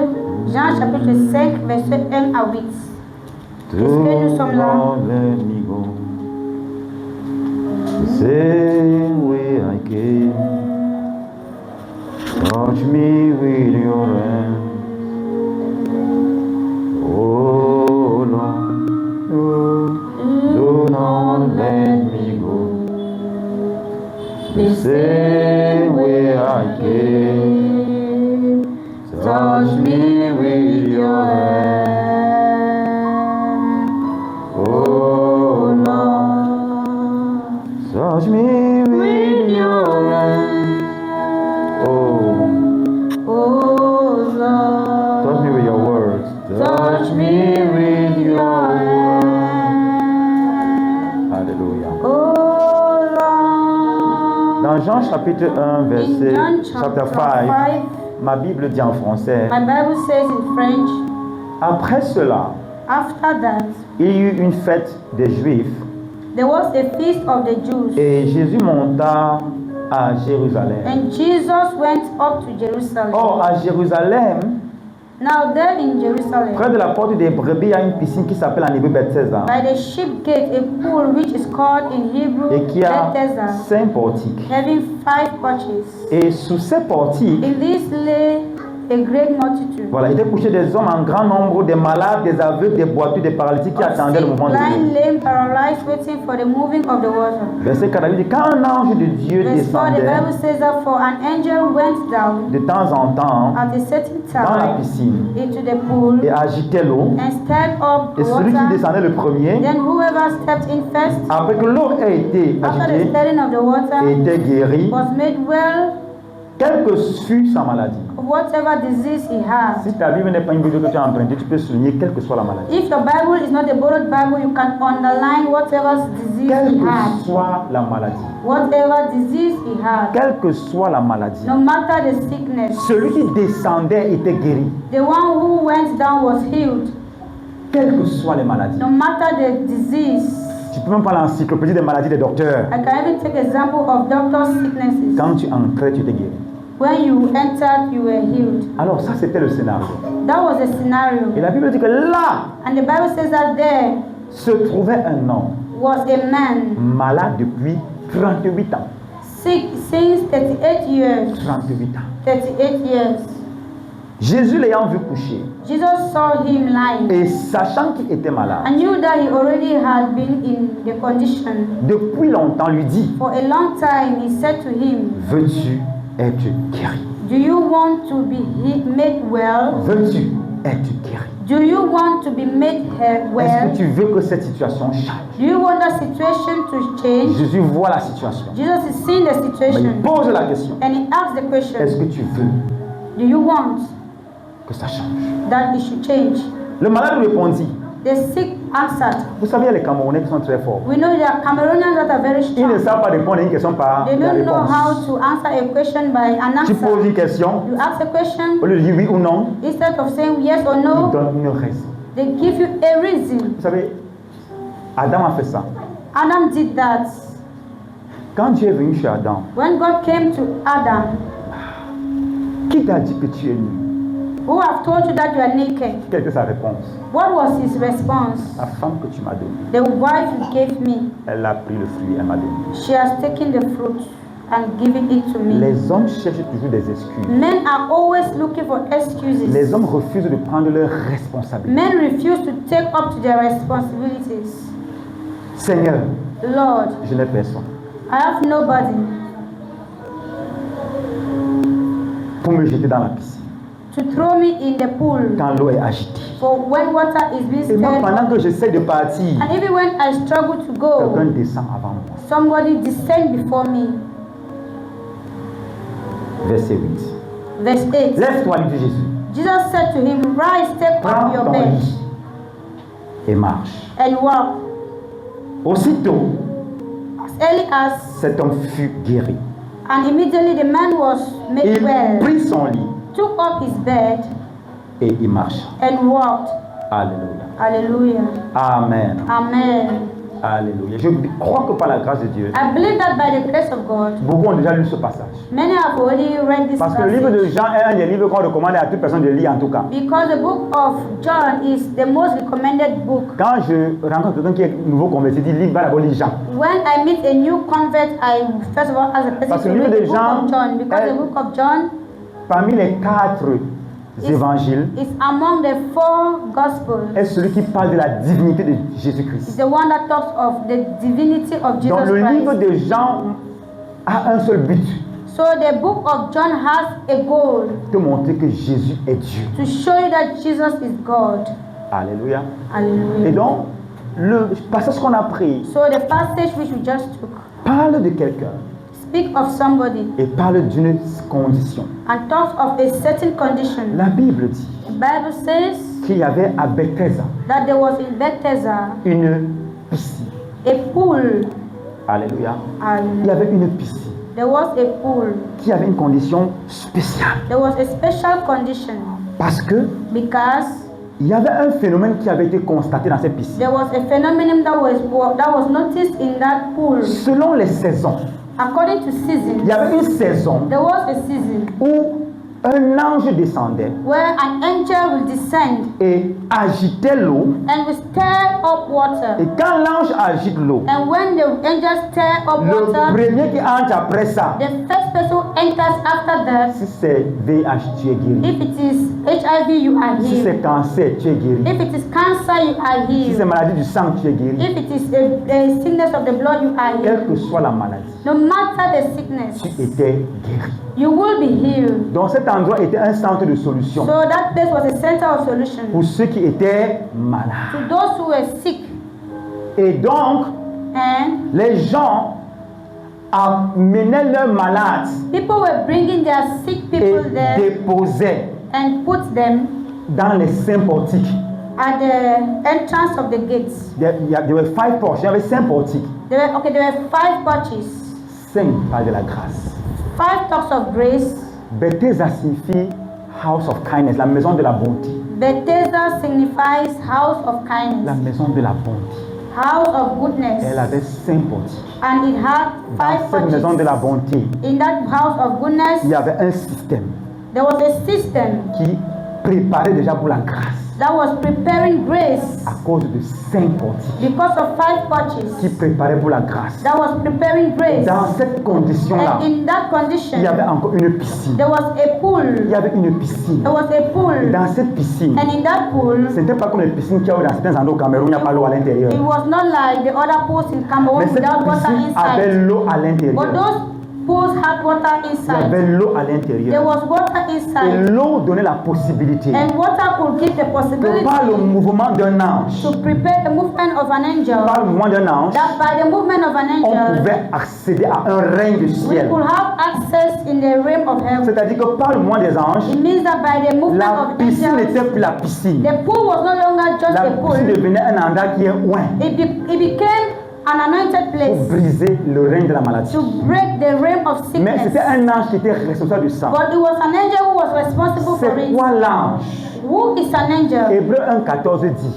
Jean chapitre 5 verset 1 à 8. Est-ce que nous sommes là? Same way I came, touch me with your hand. Oh Lord, do not let me go. The same way I came, touch me with your hand. Oh Lord, touch me with your hand. Oh, Oh Lord, touch me with your words. touch me with your hand. Alléluia. Oh Lord. Dans Jean chapitre 1, In verset John chapter chapter 5, 5, ma Bible dit en français, my Bible says in French, après cela, after that, il y eut une fête des Juifs there was a feast of the Jews. et Jésus monta à Jérusalem. And Jesus went up to Jerusalem. Or, à Jérusalem, Now there in Jerusalem, près de la porte des brebis, il y a une piscine qui s'appelle en hébreu Bethesda by the sheep gate, a pool which is called in Hebrew et qui a Bethesda, 5 portiques. having 5 porches. Et sous ces portiques, In this lay a great multitude. Voilà, il était couché des hommes en grand nombre, des malades, des aveugles, des boiteux, des paralytiques qui attendaient le mouvement de Blind, l'eau. lame, paralyzed, waiting for the moving of the water. Verset 4, il dit, quand un ange de Dieu Verse 4, the descendait Bible says that for an angel went down de temps en temps at a certain dans la time piscine into the pool et agitait l'eau, and stirred up et the celui qui water. descendait le premier, Then whoever stepped in first, après que l'eau ait été after the agitée, stirring of the water, était guéri, was made well quelle que fût sa maladie. of whatever disease he had. Si ta Bible n'est pas une Bible que tu as empruntée, tu peux souligner quelle que soit la maladie. If your Bible is not a borrowed Bible, you can underline whatever disease Quelle he que had. soit la maladie. Whatever disease he had. Quelle que soit la maladie. No matter the sickness, Celui qui descendait était guéri. the one who went down was healed. Quelles que soient les maladies. No matter the disease. Tu peux même pas l'encyclopédie des maladies des docteurs. I can even take example of doctor's sicknesses. Quand tu entrais, tu étais guéri. When you entered, you were healed. Alors ça, c'était le scénario. That was a scenario. Et la Bible dit que là And the Bible says that there se trouvait un homme was a man malade depuis 38 ans. sick since 38 years. 38 ans. 38 years. Jésus l'ayant vu coucher Jesus saw him lying et sachant qu'il était malade, and knew that he already had been in the condition. depuis longtemps lui dit, For a long time, he said to him, veux-tu être guéri? do you want to be made well? Veux-tu être guéri? Do you want to be made Est-ce well? que tu veux que cette situation change? Do you want the situation to change? Jésus voit la situation. Jesus is seeing the Mais il situation pose la question. and he asks the Est-ce question, que tu veux do you want que ça change? that it should change? Le malade répondit. The sick answered. Vous savez, il y a les Camerounais qui sont très forts. We know there are Cameroonians that are very Ils ne strong. savent pas répondre à une question par They la don't know how réponse. to answer a question by an Tu poses answer. une question, You ask a question, au lieu de dire oui ou non, instead of saying yes or ils no, donnent une raison. they give you a reason. Vous savez, Adam a fait ça. Adam did that. Quand Dieu est venu chez Adam, When God came to Adam, qui t'a dit que tu es nu? who have told you that you are naked? Quelle était sa réponse? What was his response? La femme que tu m'as donnée, The wife you gave me, elle a pris le fruit, elle m'a donné. she has taken the fruit and given it to me. Les hommes cherchent toujours des excuses. Men are always looking for excuses. Les hommes refusent de prendre leurs responsabilités. Men refuse to take up to their responsibilities. Seigneur, Lord, je n'ai personne I have nobody pour me jeter dans la piscine to throw me in the pool quand l'eau est agitée. for when water is being Et moi, stirred pendant up. que j'essaie de partir, And even when I struggle to quelqu'un go, descend avant moi. somebody descend before me. Verset 8. Verse 8. Lève-toi, lui dit Jésus. Jesus said to him, rise, take Prends up your ton bed lit et marche. and walk. Aussitôt, As early as, cet homme fut guéri. and immediately the man was made Il well, prit son lit took up his bed et il marcha. and walked. Alléluia. Hallelujah. Amen. Amen. Alléluia. Je crois que par la grâce de Dieu, I believe that by the grace of God, beaucoup ont déjà lu ce passage. many have already read this Parce que le livre de passage. Jean est un des livres qu'on recommande à toute personne de lire en tout cas. Because the book of John is the most recommended book. Quand je rencontre quelqu'un qui est nouveau converti, il dit, va d'abord lire Jean. When I meet a new convert, I first of all ask the Parce que person to le livre read de the book Jean of John. Because the book of John Parmi les 4 évangiles, is among the 4 gospels. est celui qui parle de la divinité de It's Jésus-Christ. the one that talks of the divinity of Jesus Donc le livre Christ. de Jean a un seul but, So the book of John has a goal de montrer que Jésus est Dieu. to show you that Jesus is God. Alléluia. Et Hallelujah. donc, le passage qu'on a pris So the passage which we just took parle de quelqu'un speak of somebody et parle d'une condition. and talks of a certain condition. La Bible dit The Bible says qu'il y avait à Bethesda that there was in Bethesda une piscine. a pool. Alléluia. Il y Hallelujah. avait une piscine There was a pool. qui avait une condition spéciale. There was a special condition Parce que because il y avait un phénomène qui avait été constaté dans cette piscine. there was a phenomenon that was noticed in that pool. Selon les saisons, According to il seasons, y avait une saison there was a season où un ange descendait where an angel will descend et agitait l'eau. and will stir up water. Et quand l'ange agite l'eau, And when the angel stir up le water, premier qui entre après ça, the first person who enters after that. si c'est VIH, tu es guéri. If it is HIV, you are Si c'est healed. cancer, tu es guéri. If it is cancer, you are Si c'est healed. maladie du sang, tu es guéri. If it is a sickness of the blood, you are Quelle healed. que soit la maladie, No matter the sickness, tu étais guéri. you will be healed. Donc cet endroit était un centre de solution So that place was a center of solution pour ceux qui étaient malades. to those who were sick. Et donc, And les gens amenaient leurs malades people were bringing their sick et people there déposaient and put them dans les saints portiques. at the entrance of the gates. There were 5 porches, il y avait 5 portiques. There were 5 porches, 5 parlent de la grâce. 5 talks of grace. Bethesda signifie house of kindness, la maison de la bonté. Bethesda signifies house of La kindness, maison de la bonté. house of goodness, Elle avait 5 portiques. and it had 5 Dans cette maison de la porches. bonté, In that house of goodness, il y avait un système there was a system qui préparait déjà pour la grâce that was preparing grace à cause de 5 portiques because of 5 porches qui préparaient pour la grâce. that was preparing grace. Dans cette condition-là, And in that condition, il y avait encore une piscine. there was a pool. Il y avait une piscine. There was a pool. Dans cette piscine, And in that pool, ce n'était pas comme les piscines qu'il y a dans certains endroits au Cameroun, il n'y a pas l'eau à l'intérieur. it was not like the other pools in Mais Cameroon cette without water piscine avait inside. l'eau à But l'intérieur. those pools had water Il y inside. avait l'eau à There l'intérieur. was water Et inside. l'eau donnait la possibilité And water could give the que possibility par le mouvement d'un ange, to prepare the movement of an angel. par le mouvement d'un ange, That by the movement of an on angel, pouvait accéder à un règne du we ciel. could have access in the realm of heaven. C'est-à-dire que par le mouvement des anges, It means that by the movement la of piscine angels, n'était plus la piscine. the pool was no longer just La a pool. piscine devenait un endroit qui est loin It became an anointed pour place briser le règne de la maladie. to break the realm of Mais sickness. c'était un ange qui était responsable de ça. But it was an angel who was responsible for C'est it. quoi l'ange? Who is an angel? Hébreu 1,14 dit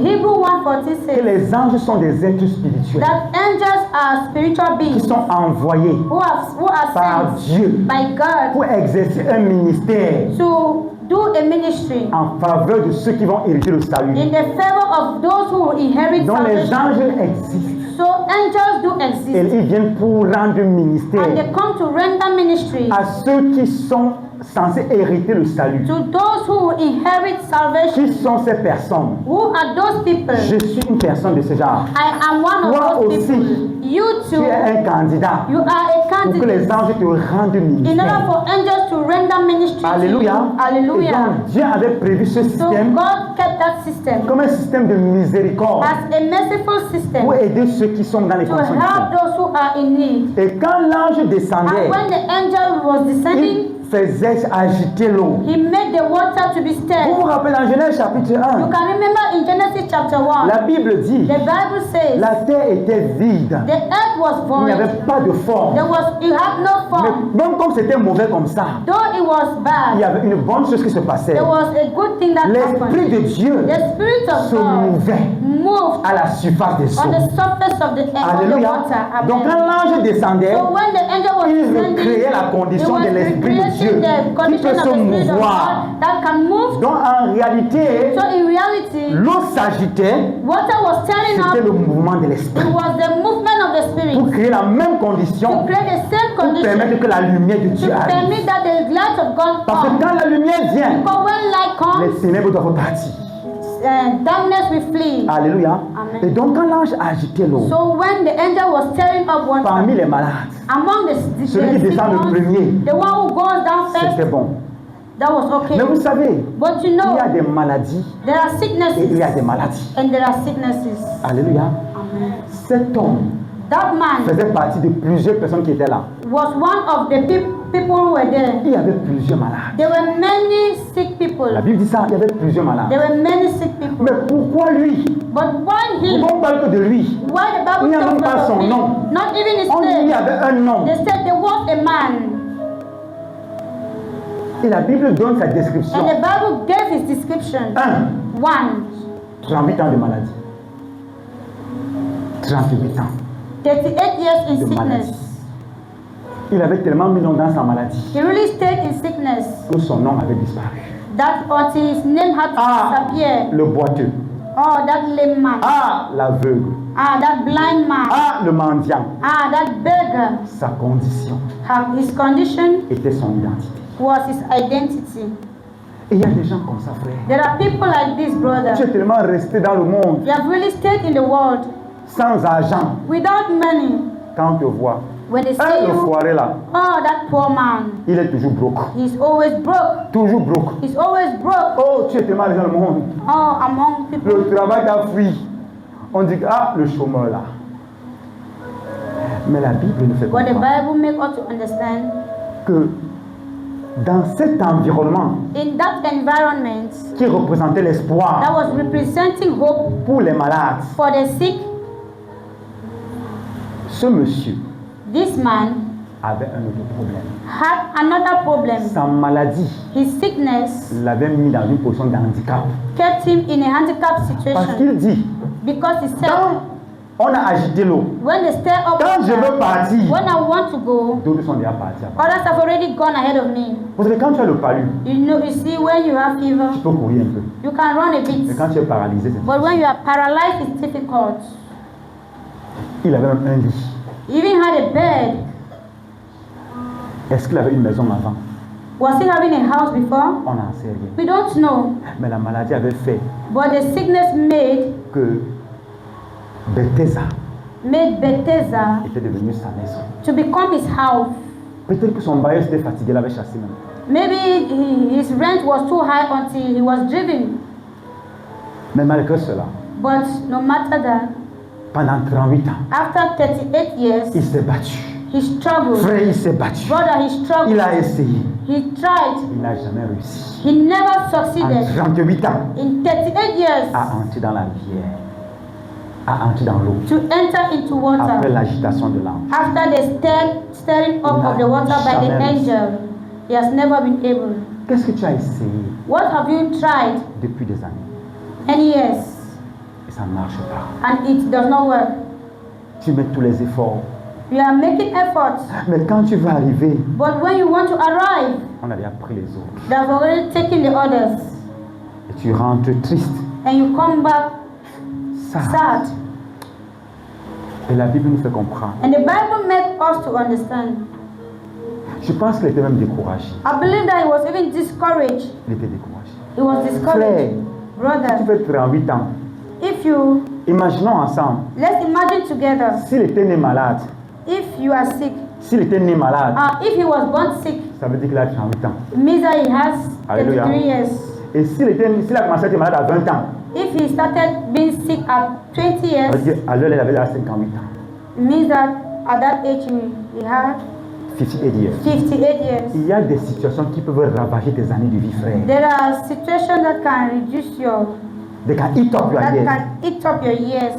Hebrew 1:14 que says les anges sont des êtres spirituels that angels are spiritual qui beings sont envoyés who are par sent Dieu by God pour exercer un ministère to do a ministry en faveur de ceux qui vont hériter le salut. in the favor of those who inherit Donc les salvation. anges existent So angels do et exist, ils viennent pour rendre and ministère they come to render ministry à ceux qui sont censés hériter le salut. to those who inherit salvation. Qui sont ces personnes? Who are those people? Je suis une personne de ce genre. I am one Toi of those aussi. people. You Tu too. es un candidat You are a pour que les candidate anges te rendent in order ministère. for angels to render ministry to you. Alléluia. Et Hallelujah. donc Dieu avait prévu ce So système God kept that system comme un système de miséricorde as a merciful system pour aider ceux qui sont dans les to conditions help difficiles. those who are in need. Et quand l'ange descendait, And when the angel was descending, il faisait agiter l'eau. he made the water to be Vous stirred. vous rappelez dans Genèse chapitre You 1, can remember in Genesis chapter 1, la Bible dit, the Bible says la terre était vide. the earth was Il n'y avait void. pas de forme. It had no Mais form. même comme c'était mauvais comme ça, Though it was il y bad, avait une bonne chose qui se passait. there was a good thing that L'Esprit happened. de Dieu The Spirit of se God mouvait moved à la surface des on eaux. the surface of the Alléluia. water. Donc Amen. quand l'ange descendait, So when the angel was il descending, recréait la it condition was de l'Esprit de Dieu recreating the qui condition peut of se the Spirit of mouvoir. God that can move. Donc en réalité, So in reality, l'eau s'agitait, water was turning c'était up. le mouvement de It l'Esprit was the movement of the Spirit pour créer la même to condition create the same pour condition permettre que la lumière de Dieu to arrive. permit that the light of God Parce que comes. quand la lumière vient, Because when light les comes, ténèbres doivent partir. darkness will flee. Alléluia. Amen. Et donc quand l'ange agitait l'eau, So when the angel was stirring up water, parmi les malades, among the celui qui sick descend le ones, premier, the one who goes down c'était first, bon. that was okay. Mais vous savez, But you il y know, a des maladies there are et sicknesses il y a des maladies. and there are sicknesses. Alléluia. Amen. Cet homme That man faisait partie de plusieurs personnes qui étaient là. was one of the people who were there. Il y avait plusieurs malades. There were many sick people. La Bible dit ça, il y avait plusieurs malades. There were many sick people. Mais pourquoi lui? But why him? Pourquoi on parle que de lui? Why the Il Bible n'y a même talks pas son about him? nom. Not even his On dit qu'il y name. avait un nom. They said there was a man. Et la Bible donne sa And description. the Bible gave his description. 1, 38 ans de maladie. 38 ans. 38 years in De sickness. maladie. Il avait tellement mis dans sa maladie He really stayed in sickness que son nom avait disparu. that until his name had to disappear. Le boiteux. Oh, that lame man. L'aveugle. That blind man. Le mendiant. That beggar. Sa condition His condition était son identité. was his identity. Et il y a des gens comme ça, frère. There are people like this, brother. Tu es tellement resté dans le monde You have really stayed in the world sans argent. without money. Quand on te voit, When they see le you, foiré là, oh, that poor man. il est toujours broke. He's always broke. Toujours broke. He's always broke. Oh, tu es tellement resté dans le monde. Oh, among people. Le travail t'a fui. On dit, le chômeur là. Mais la Bible nous fait But the comprendre Bible makes us to understand que dans cet environnement in that environment qui représentait that l'espoir was representing hope pour les malades, for the sick, ce monsieur this man avait un autre problème. had another problem. Sa maladie His sickness l'avait mis dans une position de handicap. kept him in a handicapped Parce situation qu'il dit, because he said, quand on a agité l'eau, when they stir up quand je veux water, partir, when I want to go, d'autres sont déjà partis. others have already gone ahead of me. Parce que quand tu as le palu, You know, you see, when you have fever, tu peux courir un peu. you can run a Mais bit. quand tu es paralysé, c'est But when you are paralyzed, it's difficult. Il avait même un lit. He even had a bed. Est-ce qu'il avait une maison avant? Was he having a house before? On n'en sait rien. We don't know. Mais la maladie avait fait But the sickness made que Bethesda Bethesda était devenue sa maison. to become his house. Peut-être que son bailleur s'était fatigué, il l'avait chassé même. Maybe his rent was too high until he was driven. Mais malgré cela, But no matter that, pendant 38 ans, after 38 years, il s'est battu. he struggled. Frère, il s'est battu. Brother, he struggled. Il a essayé. He tried. Il n'a jamais réussi. He never En succeeded. 38 ans, In 38 years, à entrer dans la rivière, à entrer dans l'eau, to enter into après water l'agitation de l'ange. after the stirring up of the water by the angel. He has never been able. Qu'est-ce que tu as essayé What have you tried depuis des années? any years Et ça ne marche pas. and it does not work? Tu mets tous les efforts. You are making efforts, Mais quand tu vas arriver, but when you want to arrive, on a déjà pris les autres. they have already taken the others, Et tu rentres triste. and you come back sad. Et la Bible nous fait comprendre. And the Bible makes us to understand. Je pense qu'il était même découragé. I believe that he was even discouraged. Il était découragé. He was discouraged. Tu Brother, fais 38 ans. if you, Imaginons ensemble. let's imagine together, S'il était né malade, if you are sick, s'il était né malade, if he was born sick, ça veut dire qu'il a 38 ans. it means that he has Hallelujah. 33 years. Et s'il a commencé à être malade à 20 ans, If he started being sick at 20 ça years, veut dire à l'heure il avait déjà 58 ans. it means that at that age he had 58 years. 58 years. Il y a des situations qui peuvent ravager tes années de vie, frère. There are situations that can reduce your, They can eat up your that years. can eat up your years.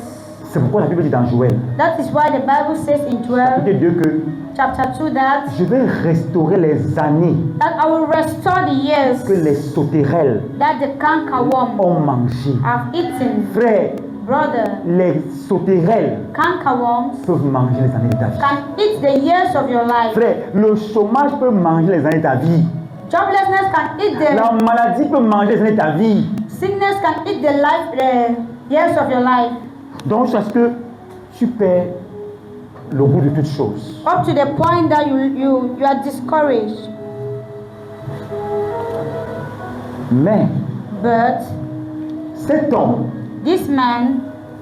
C'est pourquoi la Bible dit dans Joël, That is why the Bible says in Joel chapitre 2, que chapter 2 that je vais restaurer les années I will restore the years que les sauterelles that the cankerworm ont mangées. have eaten. Frère, Brother, les sauterelles cankerworms peuvent manger les années de ta vie. can eat the years of your life. Frère, le chômage peut manger les années de ta vie. Joblessness can eat La the maladie peut manger les années de ta vie. sickness can eat the years of your life. Donc, jusqu'à ce que tu perds le goût de toutes choses. Up to the point that you are discouraged. Mais But cet homme this man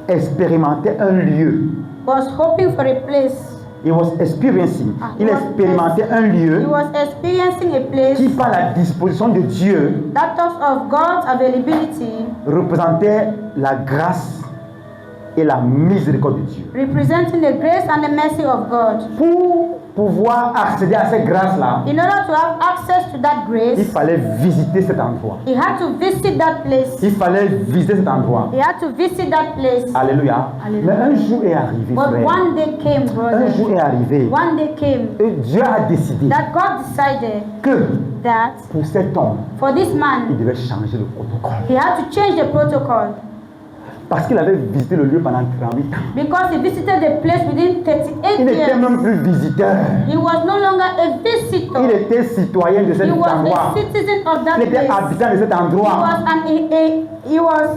expérimentait un lieu. was hoping for a place. He was experiencing. Il he was expérimentait un lieu He was experiencing a place qui, par la disposition de Dieu, that talks of God's availability, représentait la grâce et la miséricorde de Dieu. representing the grace and the mercy of God. Pour pouvoir accéder à cette grâce-là, In order to have access to that il grace, fallait visiter cet endroit. he had to visit that place. Il fallait visiter cet endroit. He had to visit that place. Alléluia. Alléluia. Mais un jour est arrivé, But frère. one day came, Un jour brother. est arrivé. One day came Et Dieu a décidé that God decided que that pour cet homme, for this il man, devait changer le protocole. he had to change the protocol. Parce qu'il avait visité le lieu pendant 38 ans. Because he visited the place within 38 Il n'était years. même plus visiteur. He was no longer a visitor. Il était citoyen de cet He was endroit. a citizen of that Il était place. habitant de cet He endroit. was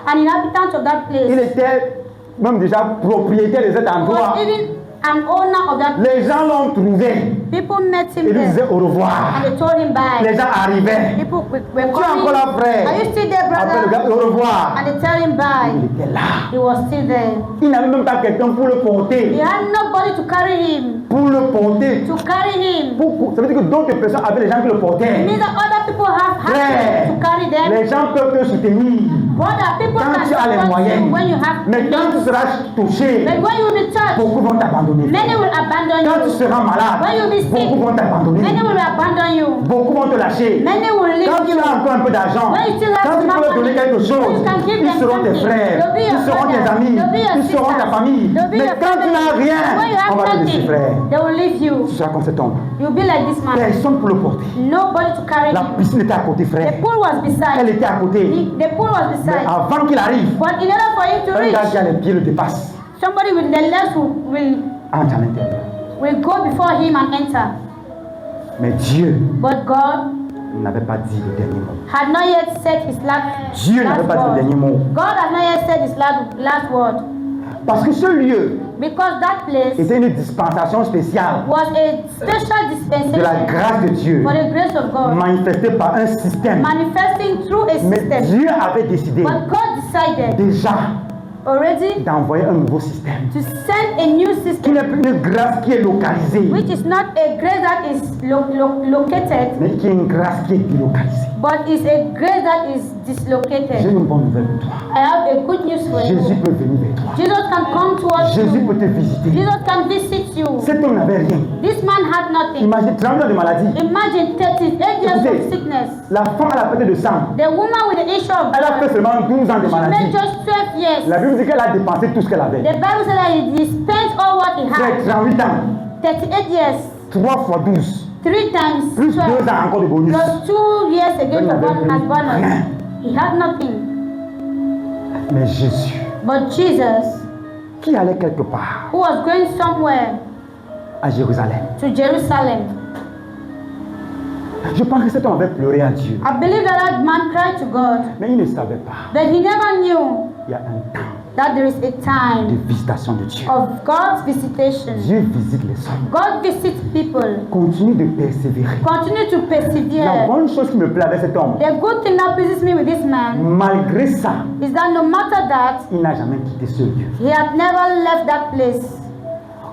an inhabitant of that Il place. était même déjà propriétaire de cet He endroit. was even an owner of that place. Les gens l'ont trouvé. People met Et him lui disaient there au revoir. and they told him Les bye. gens arrivaient. People were Tu es coming. encore là, frère. Are you still there, Après le gars, brother? au revoir. And they tell him Il bye. était là. He was still there. Il n'avait même pas quelqu'un pour le He porter. had nobody to carry him. Pour le porter. To carry him. Ça veut dire que d'autres personnes avaient les gens qui le It portaient. means that other people have Frère, to carry them. les gens peuvent te soutenir Brother, people quand can tu as les support moyens. you when you have Mais quand tu means. seras touché, But when you will be touched, beaucoup vont t'abandonner. many will abandon Quand tu you. seras malade, When you will be sick, beaucoup vont t'abandonner. many will abandon you. Beaucoup vont te lâcher. Many will Quand leave tu you. as encore un peu d'argent, When you still have quand tu some peux leur donner money, quelque chose, when you can give ils them seront tes something, frères, they'll be your ils seront tes brother, amis, they'll be your ils seront ta sister, famille. they'll be Mais your quand tu family. n'as rien, When you on have va te laisser, nothing, frère. they will leave you. Tu seras comme cet homme. You'll be like this man. Personne pour le porter. Nobody to carry La him. piscine était à côté, The frère. pool was Elle beside. était à côté. The pool was Mais beside. avant qu'il arrive, But in order for him to un gars reach, qui a les pieds le dépasse. somebody with the legs Entre à l'intérieur. will go before him and enter. Mais Dieu But God n'avait pas dit le dernier mot. had not yet said his last Dieu n'avait pas dit le dernier word. mot. God had not yet said his last word. Parce que ce lieu Because that place était une dispensation spéciale was a special de la dispensation grâce de Dieu, for the grace of God, manifestée par un système. manifesting through a Mais system. Dieu avait décidé But God decided déjà already d'envoyer un nouveau système. to send a new Qui system, n'est plus une grâce qui est localisée, which is not a grace that is located, mais qui est une grâce qui est délocalisée. but is a grace that is J'ai dislocated. une bonne nouvelle pour toi. I have a good news for Jésus you. peut venir vers toi. Jesus can come towards Jésus peut you. te visiter. Jesus can visit you. Cet homme n'avait rien. This man had nothing. Imagine 30 ans de maladie. Imagine 38 years Écoutez, of sickness. La femme à la perte de sang, The woman with the issue of elle a fait blood, seulement 12 ans de she made maladie. just 12 years. La Bible dit qu'elle a dépensé tout ce qu'elle avait. The Bible said that he spent all what he C'est had. 38 ans. 38 years. 3 fois 12. 3 times Plus 2 12. ans encore de bonus. Plus 2 years again for Il as bonus. rien. He had nothing. Mais Jésus, But Jesus, qui allait quelque part who was going somewhere à Jérusalem, to Jerusalem, je pense que cet homme avait pleuré à Dieu. I believe that that man cried to God, Mais il ne savait pas. but he never knew Il y a un temps that there is a de time visitation de Dieu. of God's visitation. Dieu visite les hommes. God visits people. Continue de persévérer. Continue to La persevere. bonne chose qui me plaît avec cet homme, The good thing that pleases me with this man malgré ça, is that no matter that, il n'a jamais quitté ce lieu. he had never left that place.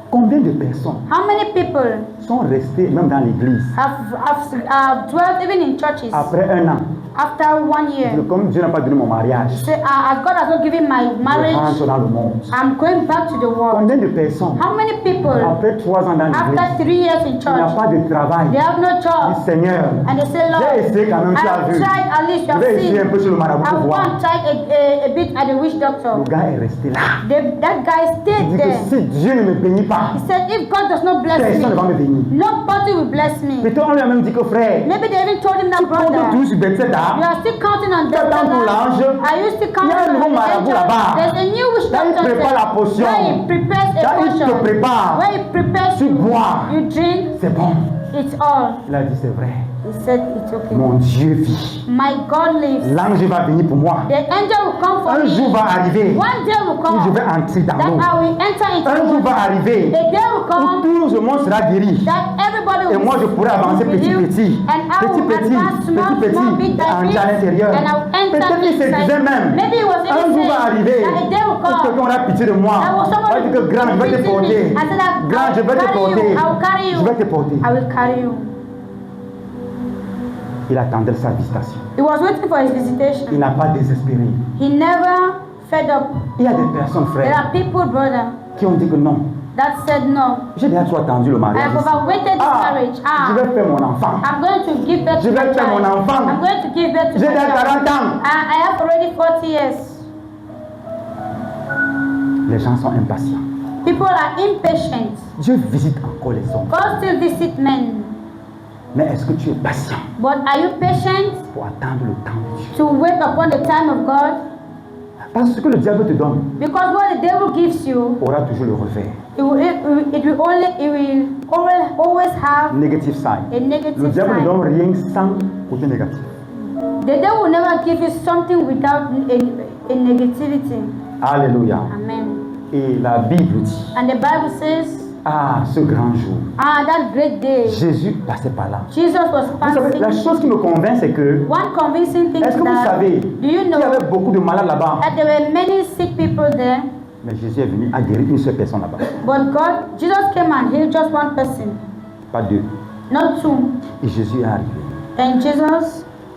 Combien de personnes How many people sont restées même dans l'église have dwelt even in churches après un an? after 1 year? Comme Dieu n'a pas donné mon mariage, Say, as God has not given my je marriage, rentre dans le monde. I'm going back to the world. Combien de personnes, How many people, après 3 ans dans l'église, after 3 years in il n'y a church, pas de travail, they have no du job, Seigneur, and they say, j'ai Lord, essayé quand même, tu as I've vu. tried at least, you Je have vais essayer un seen. peu sur le marabout I pour voir. want to try a bit at the witch Le doctor. gars est resté là. That guy Il stayed dit que there. si Dieu ne me bénit pas, He said, if God does not bless personne ne va me me, bénir. nobody will bless me. Peut-être on lui a même dit que frère, Maybe they even told him that, compte brother, tout sur Bethesda. you are still counting on Tu them. attends pour l'ange. Are you still Il y counting a un on nouveau the marabout angel? là-bas. There's a new witch Là, il doctor prépare la potion. where he prepares a Là, il te potion. prépare. Where he prepares Tu you, bois. you drink, C'est bon. it's all. Il a dit c'est vrai. He said, it's okay. Mon Dieu vit. My God lives. L'ange va venir pour moi. The angel will come for Un me. jour va arriver One day will où come je vais entrer dans that l'eau. I will enter into Un jour the va water. arriver A day will où come tout le monde sera guéri. that everybody Et will moi, je pourrai avancer will petit, believe, petit. and I Petit, will petit. advance small, Petit, small, petit. bit by bit, Entrer à l'intérieur. and I will enter Peut-être qu'il se inside. disait même, Maybe he was un even jour va saying arriver that a day will où come quelqu'un aura pitié de moi. that will someone Va dire que grand, je vais te visit me. porter. I said that Grand, je vais te I porter. will carry you. Je vais te porter. I will carry you. Il attendait sa visitation. He was waiting for his Il visitation. n'a pas désespéré. He never fed up. Il y a des personnes, There frère, are people, brother, qui ont dit que non. that said no. J'ai déjà trop attendu le I mariage. have overweighted this marriage. Je vais faire mon enfant. I'm going to give birth Je to vais my faire mon child. enfant. I'm going to give birth to J'ai my déjà child. 40 ans. I have already 40 years. Les gens sont impatients. People are impatient. Dieu visite encore les hommes. God still visits men. Mais est-ce que tu es patient But are you patient pour attendre le temps de Dieu? to wait upon the time of God? Parce que ce que le diable te donne Because what the devil gives you, aura toujours le revers. it will always have Negative side. a Le negative diable ne side. donne rien sans côté négatif. The devil will never give you something without a negativity. Alléluia. Amen. Et la Bible dit, And the Bible says, ce grand jour, that great day, Jésus passait par là. Jesus was Vous savez, la passing. chose qui me convainc, c'est que, One convincing thing est-ce is que vous that, savez do you qu'il y know avait beaucoup de malades là-bas? that there were many sick people there, Mais Jésus est venu à guérir une seule personne là-bas. but Jesus came and healed just one person, Pas deux. not two. Et Jésus est arrivé. And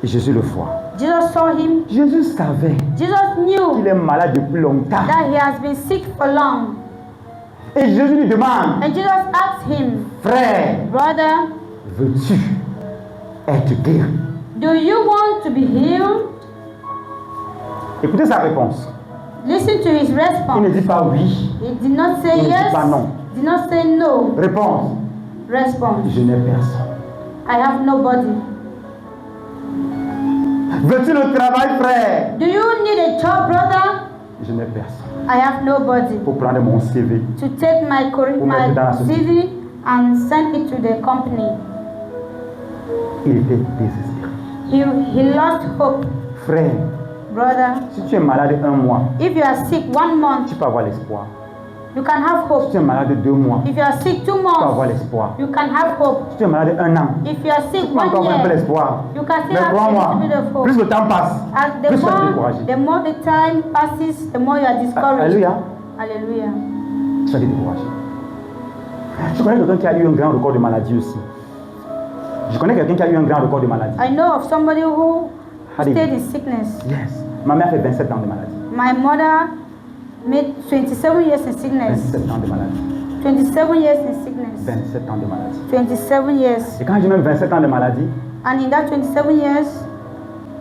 Et Jésus le voit. Jesus saw him. Jésus savait Jesus qu'il knew est malade depuis longtemps. that he has been sick for long. Et Jésus lui demande, And Jesus asked him, frère, brother, veux-tu être guéri? do you want to be healed? Écoutez sa réponse. Listen to his Il ne response. dit pas oui. He did not say Il ne dit yes, pas non. did not say no. Réponse, Response, je n'ai personne. I have nobody. Veux-tu le travail, frère? Do you need a job, brother? Je n'ai personne. I have nobody. Pour prendre mon CV. To take my mettre dans la société. CV and send it to the company. Il était désespéré. He lost hope. Frère, Brother, si tu es malade 1 mois, if you are sick 1 month, tu peux avoir l'espoir. you can have Si hope. tu es malade 2 mois, tu If you are sick 2 peux avoir months, l'espoir. you can have hope. Si tu es malade 1 an, If you are sick tu peux 1 encore avoir un peu year, l'espoir. you can still Mais have a crois-moi, little bit of hope. plus le temps passe, As plus tu vas te décourager. the more the time passes, the more you are discouraged. Alléluia. Hallelujah. Tu vas te décourager. Je connais quelqu'un qui a eu un grand record de maladie aussi. Je connais quelqu'un qui a eu un grand record de maladie. I know of somebody who Allez. stayed in sickness. Yes. Ma mère fait 27 ans de maladie. My mother made 27 years in sickness. 27 ans de maladie. 27 years in sickness. 27 ans de maladie. 27 years. Et quand je dis même 27 ans de maladie, And in that 27 years,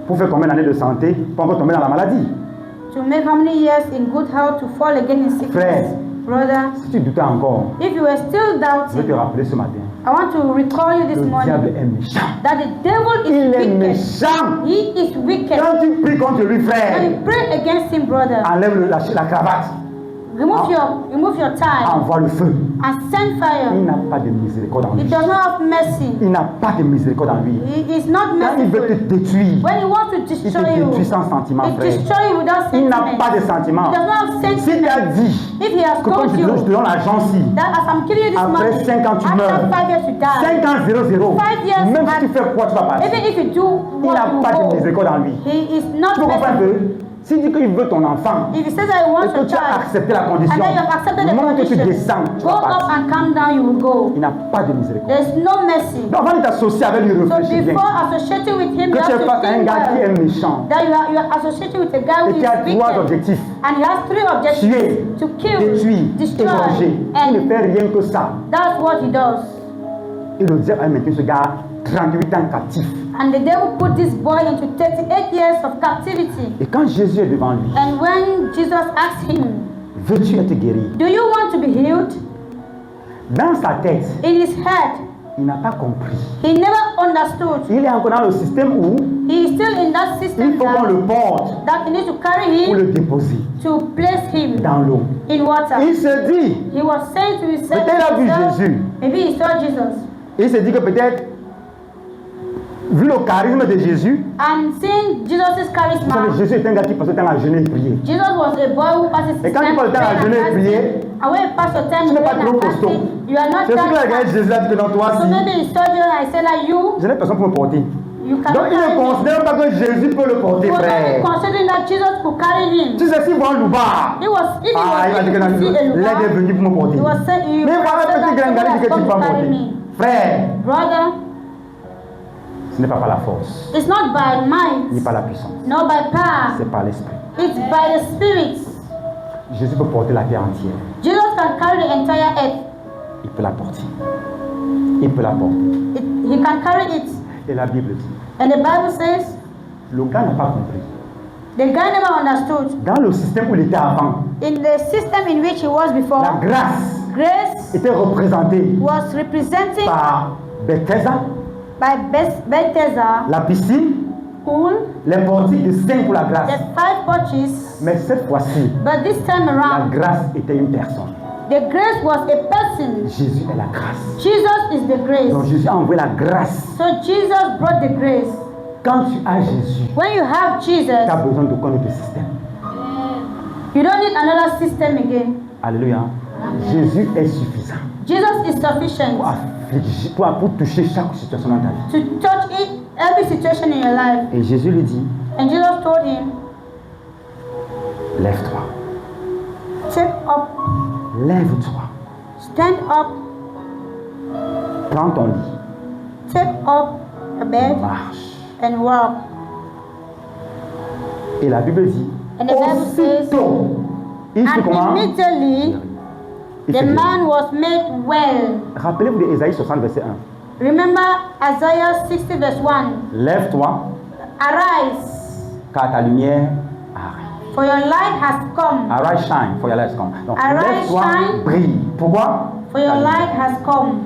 pour faire combien d'années de santé pour encore tomber dans la maladie? to make how many years in good health to fall again in sickness? Frère. Brother, Si tu doutais encore, if you were still je vais te doubting, rappeler ce matin. I want to recall you this Le diable morning est méchant. that the devil Il is est wicked. méchant. He is wicked. Quand tu pries contre lui, When frère, you pray against him, brother, enlève la cravate, remove your tie envoie le feu. and send Il fire. n'a pas de miséricorde en He lui. does not have mercy. Il n'a pas de miséricorde en lui. He is not Quand il veut te merciful. détruire, When he wants to il te destroy you, détruit sans sentiment, he frère. destroy you without Il n'a sentiment. pas de sentiment. He does not have S'il sentiment. t'a dit If he has que comme told je te you donne l'argent-ci, that as I'm killing you this après money, 5 ans tu meurs, after 5 years you die, 5 ans 0-0, 5 years même si and- tu fais quoi, tu vas passer. even if you do Il what n'a you pas de hold, miséricorde en lui. he is not Tu peux comprendre un merciful. peu? S'il dit qu'il veut ton enfant, If he says that he et wants que a tu as child, accepté la and condition, then you have accepted le the moment que tu condition, descends, tu go vas up partir. and come down, you will go. Il n'a pas de miséricorde. There's no mercy. Donc avant de t'associer avec lui, So réfléchis bien. before associating with him, you Que tu have es to face à un think gars qui well. est méchant That you are associated with a guy who et qui a is 3 wicked. objectifs. And he has 3 objectives: Tuer, to kill, détruire, destroy, égorger. Il ne and fait rien que ça. that's what he does. Et le diable a maintenu ce gars 38 ans captif. And the devil put this boy into 38 years of captivity. Et quand Jésus est devant lui, And when Jesus asked him, veux-tu être guéri? do you want to be healed? Dans sa tête, In his head, il n'a pas compris. he never understood. Il est encore dans le système où He is still in that il system faut qu'on le porte that you need to carry pour him le déposer to place him dans l'eau. in water. Il se dit, He was saying to himself, peut-être il a vu Jésus. maybe he saw Jesus. Il se dit que peut-être, vu le charisme de Jésus, And seeing Jesus' vous savez, charisma, Jésus est un gars qui passe le temps à jeûner et prier. Jesus was a boy who passes his Et quand tu time passes le temps à praying jeûner et and prier, fasting. And when you pass your time tu n'es pas praying trop and costaud. fasting, you are not C'est ce que that regarde fat. Jésus a dit que dans toi, So si maybe he saw Jesus and I said that you je n'ai personne pour me porter. You Donc cannot il ne carry him. considère pas que Jésus peut le porter, He was only frère. considering that Jesus could carry him. Tu sais, s'il voit un loubar, He was, if he il va was dire que able to see a l'aide est Luba, venue pour me porter. he was saying, Mais voilà said un petit that gringalet someone dit que has tu come peux to carry porter. me. Frère, Brother, ce n'est pas par la force, it's not by ni might, par la puissance, nor by power. c'est par l'esprit. It's by the Spirit. Jésus peut porter la terre entière. Jesus can carry the entire earth. Il peut la porter. Il peut la porter. He can carry it. Et la Bible dit, And the Bible says, le gars n'a pas compris. the guy never understood. Dans le système où il était avant, In the system in which he was before, la grâce grace était représentée was represented par Bethesda, by Bethesda, la piscine, pool, les portiques de 5 pour la grâce. the 5 porches, Mais cette fois-ci, But this time la around, grâce était une personne. the grace was a person. Jésus est la grâce. Jesus is the grace. Donc Jésus a envoyé la grâce. So Jesus brought the grace. Quand tu as Jésus, When you have tu Jesus, as besoin d'aucun autre système. you don't need another system again. Alléluia. Jésus est suffisant Jesus is sufficient pour toucher chaque situation dans ta vie. to touch every situation in your life. Et Jésus lui dit, And Jesus told him, lève-toi. take up, Lève-toi. stand up, Prends ton lit. take up a bed Marche. and walk. Et la Bible dit, And the Bible says, aussitôt, il fait comment? and immediately Il the fait guérir. man was made well. Rappelez-vous de Ésaïe 60, verset 1. Remember Isaiah 60 verse 1. Lève-toi, Arise, car ta lumière arrive. for your light has come. Arise, shine, for your light has come. Donc, Arise, lève-toi, shine. brille. Pourquoi? For your light has come.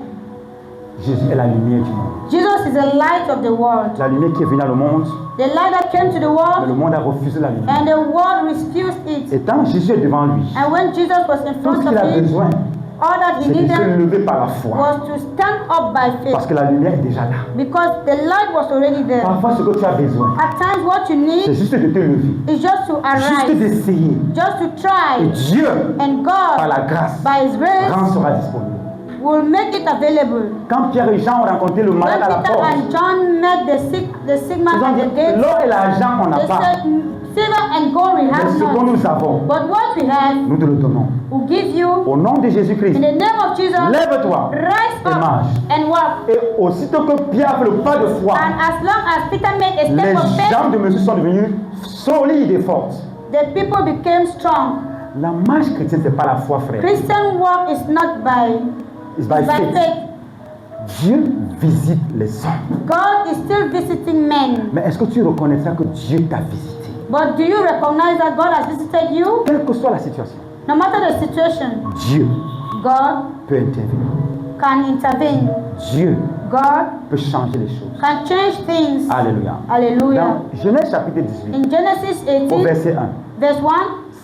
Jésus est la lumière du monde. Jesus is the light of the world. La lumière qui est venue dans le monde, The light that came to the mais le world, monde a refusé la lumière. and the world refused it. Et tant Jésus est devant lui, And when Jesus was in tout ce front qu'il a of him, besoin, all that he c'est de se needed lever par la foi. was to stand up by Parce faith, que la lumière est déjà là. because the light was already there. Parfois, ce que tu as besoin, At times, what you c'est need juste de te lever. is just to Juste arise, d'essayer. just to Et try, Dieu, and par la God, grâce, by His grace, sera disponible. will make it available. Quand Pierre et Jean ont rencontré le When malade à la Peter porte, and John met the sick man ils ont at dit, the gate, l'or et l'argent, on n'a they pas. said, silver and gold we Mais have ce que not, nous avons, but what we have, nous te le donnons. we'll give you. Au nom de Jésus-Christ, In the name of Jesus, lève-toi rise et up marche. and walk. Et aussitôt que Pierre a fait le pas de foi, And as long as Peter made a les step of faith, jambes de monsieur sont devenues solides et fortes. the people became strong. La marche chrétienne, ce n'est pas la foi, frère. Christian walk is not by It's by faith. faith. Dieu visite les hommes. God is still visiting men. Mais est-ce que tu reconnaîtras que Dieu t'a visité? But do you recognize that God has visited you? Quelle que soit la situation, No matter the situation, Dieu God peut intervenir. can intervene. Dieu God peut changer les choses. can change things. Alléluia. Hallelujah. Dans Genèse chapitre 18, In Genesis au 18, verset 1, verse 1,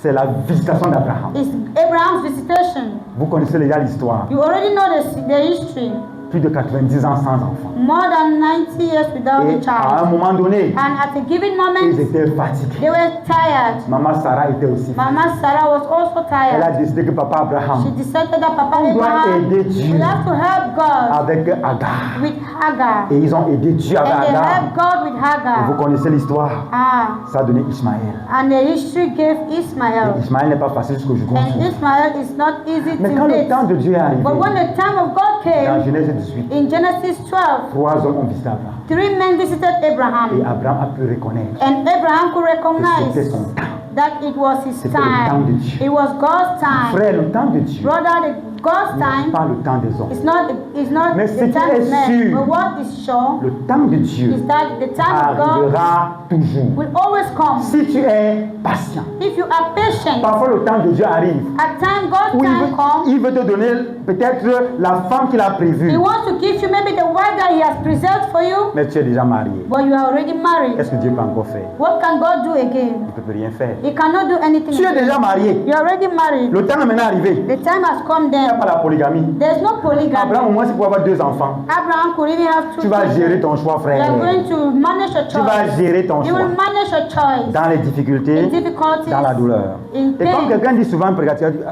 c'est la visitation d'Abraham. is Abraham's visitation. Vous connaissez déjà l'histoire. You already know the history. Plus de 90 ans sans enfant. More than 90 years without a Et à un child. moment donné, And at a given ils moment, étaient fatigués. they were tired. Maman Sarah était aussi. Mama Sarah was also Elle a tired. décidé que papa She Abraham decided that Papa On doit Abraham aider Dieu. will have to help God avec Agar. with Hagar. Et ils ont aidé Dieu avec And they Agar. helped God with Et vous Hagar. connaissez l'histoire. Ah, Ça a donné Ismaël. and the history gave Et Ismael. Ismaël n'est pas facile jusqu'au jour And d'aujourd'hui. Ismael is not easy Mais to quand le date. temps de Dieu est arrivé, But when the time of God dans came, Genèse 18, in Genesis 12, 3 hommes ont visité Abraham. 3 men visited Et Abraham. Abraham a pu reconnaître And Abraham could que c'était recognize son temps. that it was his C'était le temps de time. Dieu. It was God's time. Frère, le temps de Dieu Brother, God's n'est time pas le temps des hommes. is not Mais the ce qui time est of man. sûr, But what is sure Le temps de Dieu is that the time of God arrivera toujours. will always come. Si tu es patient, If you are patient, parfois le temps de Dieu arrive. at time God's Où time comes, il veut te donner peut-être la femme qu'il a He prévue. wants to give you maybe the wife that He has preserved for you, Mais tu es déjà marié. but you are already married. Qu'est-ce que Dieu peut encore faire? What can God do again? Il ne peut rien faire. He cannot do anything. Tu es again. déjà marié. You're already married. Le temps est maintenant arrivé. The time has come Il n'y a then. pas la polygamie. There's no polygamy. Abraham, au moins, c'est pour avoir 2 enfants. Abraham could even have 2 Tu vas gérer ton choix, You frère. are going to manage your Tu vas choice. gérer ton You choix. will manage your choice. Dans les difficultés, In difficulties, dans la douleur. in Et comme pain. quelqu'un dit souvent,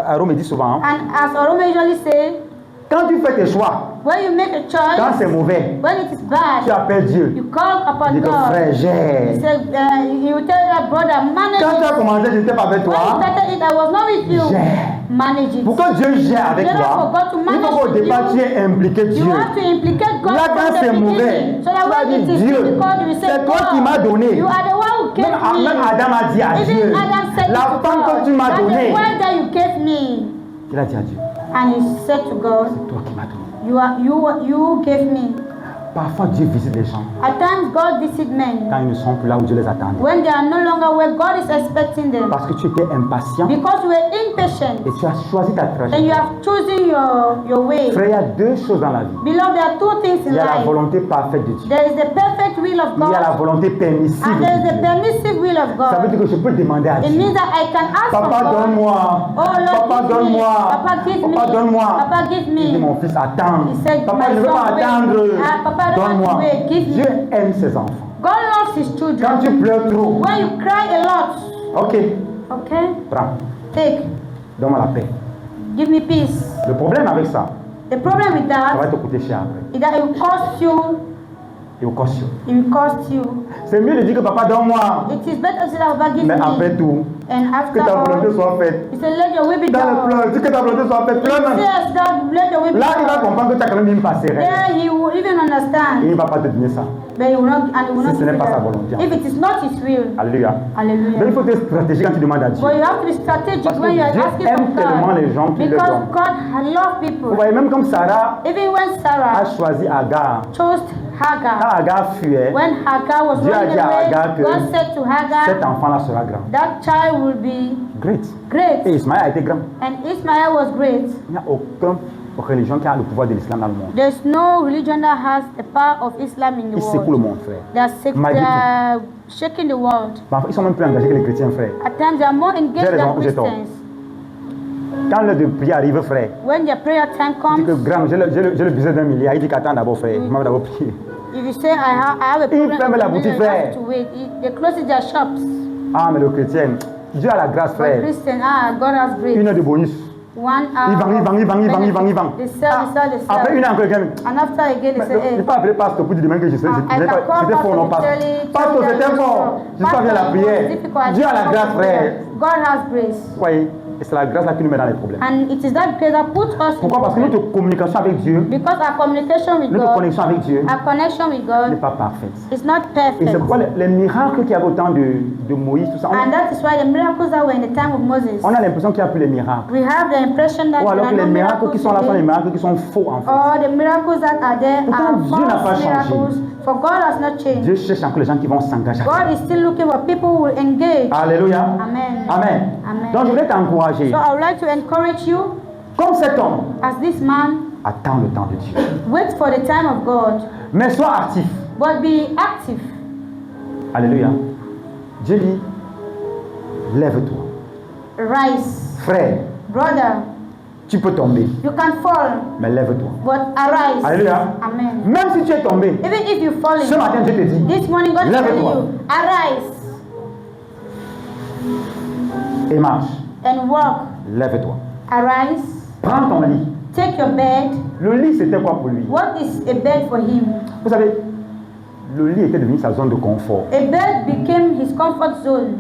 Arome dit souvent, And as Oroma usually say, quand tu fais tes choix, when you make a quand choice, c'est mauvais, when it is tu bad, appelles Dieu. you call Tu upon dis que God. frère, He j'ai. said, you tell that brother, manage Quand tu as it. commencé, je n'étais pas avec When you toi. started it, I was not with you. Gère. Manage it. Pour que Dieu gère avec Never toi, forgot to il manage faut qu'au with départ, tu you. aies impliqué You Dieu. have to implicate God Là, from quand the c'est mauvais, beginning. So that tu vas when it dire, is Dieu, difficult, you say, c'est toi qui m'as donné. You are the one who gave Même me. Adam a dit à Dieu, Even Adam said la to femme God, que tu m'as that donnée, the wife that you gave me. il a dit à Dieu, And he said to God, c'est toi qui m'as donné. you gave me. Parfois, Dieu visite les gens At times, God visits men quand ils ne sont plus là où Dieu les attendait. when they are no longer where God is expecting them. Parce que tu étais impatient Because you were impatient et tu as choisi ta and you trajectoire. have chosen your way. Frère, il y a deux choses dans la vie. Beloved, there are two things Il in y a la life. volonté parfaite de Dieu. There is the perfect will of Il y a la God volonté permissive and de there is the Dieu. permissive will of Ça veut God. dire que je peux demander à It Dieu. means that I can ask for Papa, God. donne-moi. Oh Lord, Papa, give me. donne-moi. Papa, give me. Papa, donne-moi. Papa, give Il dit, me. mon fils, attends. He said, Papa, my je ne veux son, pas wait. attendre. Ah, Papa, I don't want Donne-moi. to wait. Give me. Dieu aime ses enfants. God loves His Quand children. tu pleures trop, When you cry a lot, ok, okay, prends. take, Donne-moi la paix. give me peace. Le problème avec ça, The problem with ça va that te coûter cher après. is that it will cost you. Et au caution. It will cost you. C'est mieux de dire que papa, donne-moi. It is better to say that Papa give Mais me. après tout, And que after ta volonté all, soit faite. He said, let your will be Dans le done. pleurs, dis que ta volonté soit faite. Pleure même. Yes, that let your will be Là, il va done. comprendre que tu as quand même une passerelle. There he will even Et il understand. ne va pas te donner ça. But he will not, and he will Si not ce give n'est you pas sa that. volonté. If it is not His will. Alléluia. Donc il Hallelujah. faut être stratégique quand tu demandes à Dieu. But you have to be strategic Parce que when you are Dieu asking aime for tellement les gens God. qu'il les Because donne. God loves Vous people. voyez, même comme Sarah Even when a Sarah choisi Agar. chose Hagar, Quand Agar fuait, when Hagar was Dieu a running dit à away, Hagar que God said to cet Hagar, enfant-là sera grand. that child will be Great. great. Et Ismaël a été grand. And Ismael was great. Il n'y a aucune religion qui a le pouvoir de l'islam dans le monde. There's no religion that has the power of Islam in the Ils secouent le world. monde, frère. They Malgré are shaking the world. Parfois, ils sont même plus engagés que les chrétiens, frère. At times they are more engaged J'ai raison, than j'ai tort. Christians. Quand l'heure de prière arrive, frère, When their prayer time il dit que comes, grand, j'ai le business d'1 milliard. Il dit qu'attends d'abord, frère. Il m'a d'abord prier. if you say I have a Ils problem, ferment la with the boutique, business, frère. they have to wait. They close their shops. Ah, mais le chrétien, Dieu a la grâce, For frère. Christian, God has grace. Une heure de bonus. 1 hour. Il vend. They sell. Après une heure, quelqu'un. And after again, they say, Je ne hey, pas appeler pasteur pour dire demain que je sais. I can call C'était fort, non, Pastor pasteur. Vitaly, Pasteur, tell c'était them fort. so. Jusqu'à bien la Pastor, prière. it was difficult. Dieu a la grâce, frère. God has grace. Vous voyez, et c'est la grâce là qui nous met dans les problèmes. And it is that grace that puts us in Pourquoi? Parce que problem. notre communication avec Dieu, Because our communication with notre God, connexion avec Dieu our connection with n'est God pas parfaite. is not Et c'est perfect. pourquoi les miracles qu'il y avait au temps de Moïse, tout ça, And that is why the miracles that were in the time of Moses, on a l'impression qu'il n'y a plus les miracles. we have the impression that Ou there alors are que les no miracles qui miracles sont là sont des today, miracles qui sont faux en fait. or the miracles that are there Pourtant, are Dieu n'a pas false changé. miracles. For God has not changed. Dieu cherche encore les gens qui vont s'engager. God is still looking for people who will engage. Alléluia. Amen. Amen. Amen. Donc je voulais t'encourager. So I would like to encourage you, Comme cet homme, as this man, attends le temps de Dieu. wait for the time of God, Mais sois actif. but be active. Alléluia. Dieu dit, lève-toi. Rise, Frère, brother. tu peux tomber, You can fall, mais lève-toi. but arise. Alléluia. Amen. Même si tu es tombé, Even if you fall ce matin Dieu te dit, this morning God is telling lève-toi you, arise et marche. and walk. Lève-toi. Arise, Prends ton lit. take your bed. Le lit, c'était quoi pour lui? What is a bed for him? Vous savez, le lit était devenu sa zone de confort. A bed became his comfort zone.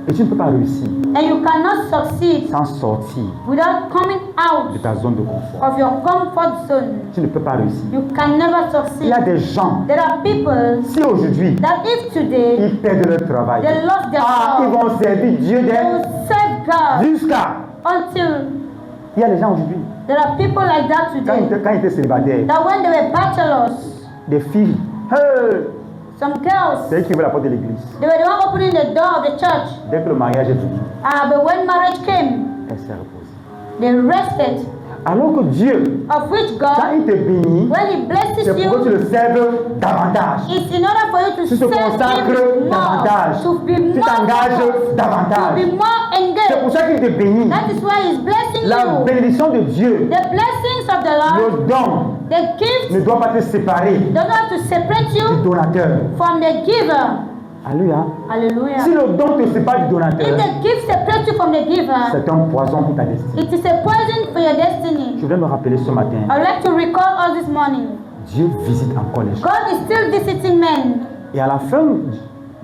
Et tu ne peux pas réussir And you cannot succeed sans sortir without coming de out ta zone de confort. of your comfort zone. Tu ne peux pas réussir. You can never Il succeed. y a des gens, There are people si aujourd'hui, that if today ils perdent leur travail, they lost their ils job, vont servir Dieu they will serve God jusqu'à... until Il y a des gens aujourd'hui, there are people like that today quand ils étaient célibataires, that when they were bachelors, des filles, hey, some girls, c'est eux qui ouvrent la porte de l'église. they were the one opening the door of the church. Dès que le mariage est venu, But when marriage came, elle s'est reposée. they rested. Alors que Dieu, Of which quand God, il te bénit, when He blesses c'est pour que tu you, le serves davantage. it's in order for you to Tu te serve consacres Him more, davantage. to be Tu more t'engages focused, to davantage. be more C'est pour engaged. ça qu'il te bénit. That is why He's blessing La you. bénédiction de Dieu, The blessings of the Lord, le don, the gift, ne doit pas te séparer don't have to separate du you donateur. from the giver. Alléluia. Hallelujah. Si le don te sépare du If donateur, the gift separates you from the giver, c'est un poison pour ta destinée. it is a poison for your destiny. Je voudrais me rappeler ce matin, I would like to recall us this morning. Dieu visite encore les gens. God is still visiting men. Et à la fin,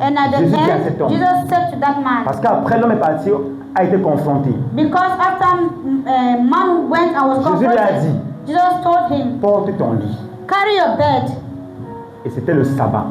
And at the Jésus dit à cet end, homme, Jesus said to that man, parce qu'après l'homme est parti, a été confronté. because after man went and was Jésus lui a confronted, dit, Jesus told him, porte ton lit. carry your bed. Et c'était le sabbat.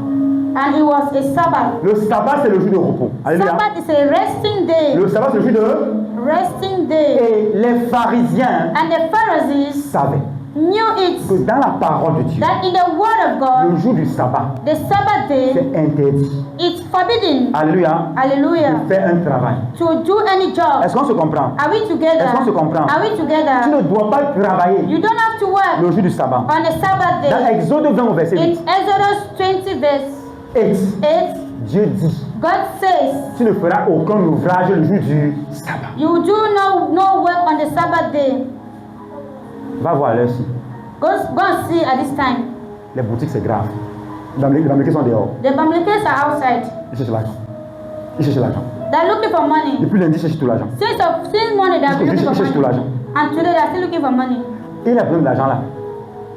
And it was a Sabbath. Le sabbat, c'est le jour de repos. Alléluia. Sabbath is a resting day. Le sabbat, c'est le jour de... Resting day. Et les pharisiens And the Pharisees savaient. que dans la parole de Dieu, that in the word of le God, jour du sabbat, the Sabbath day, c'est interdit. it's forbidden, Alléluia. hallelujah, De faire un travail. to do any job. Est-ce qu'on se comprend? Are we together? Est-ce qu'on se comprend? Are we Tu together? ne dois pas travailler You don't have to work le jour du sabbat. on the Sabbath Dans day. Exode 20 au verset In 8, Exodus 20 verse 8, 8, Dieu dit, God says, tu ne feras aucun ouvrage le jour du sabbat. you do no work on the Sabbath day. Va voir l'heure ci. Go and see at this time. Les boutiques, c'est grave. Les Américains sont dehors. The Bamilekes are outside. Ils cherchent l'argent. Ils cherchent l'argent. They're looking for money. Depuis lundi, ils cherchent tout l'argent. Since morning, they're Jusqu'au looking ils for cherchent tout money. l'argent. And today, they're still looking for money. Et il a besoin de l'argent là.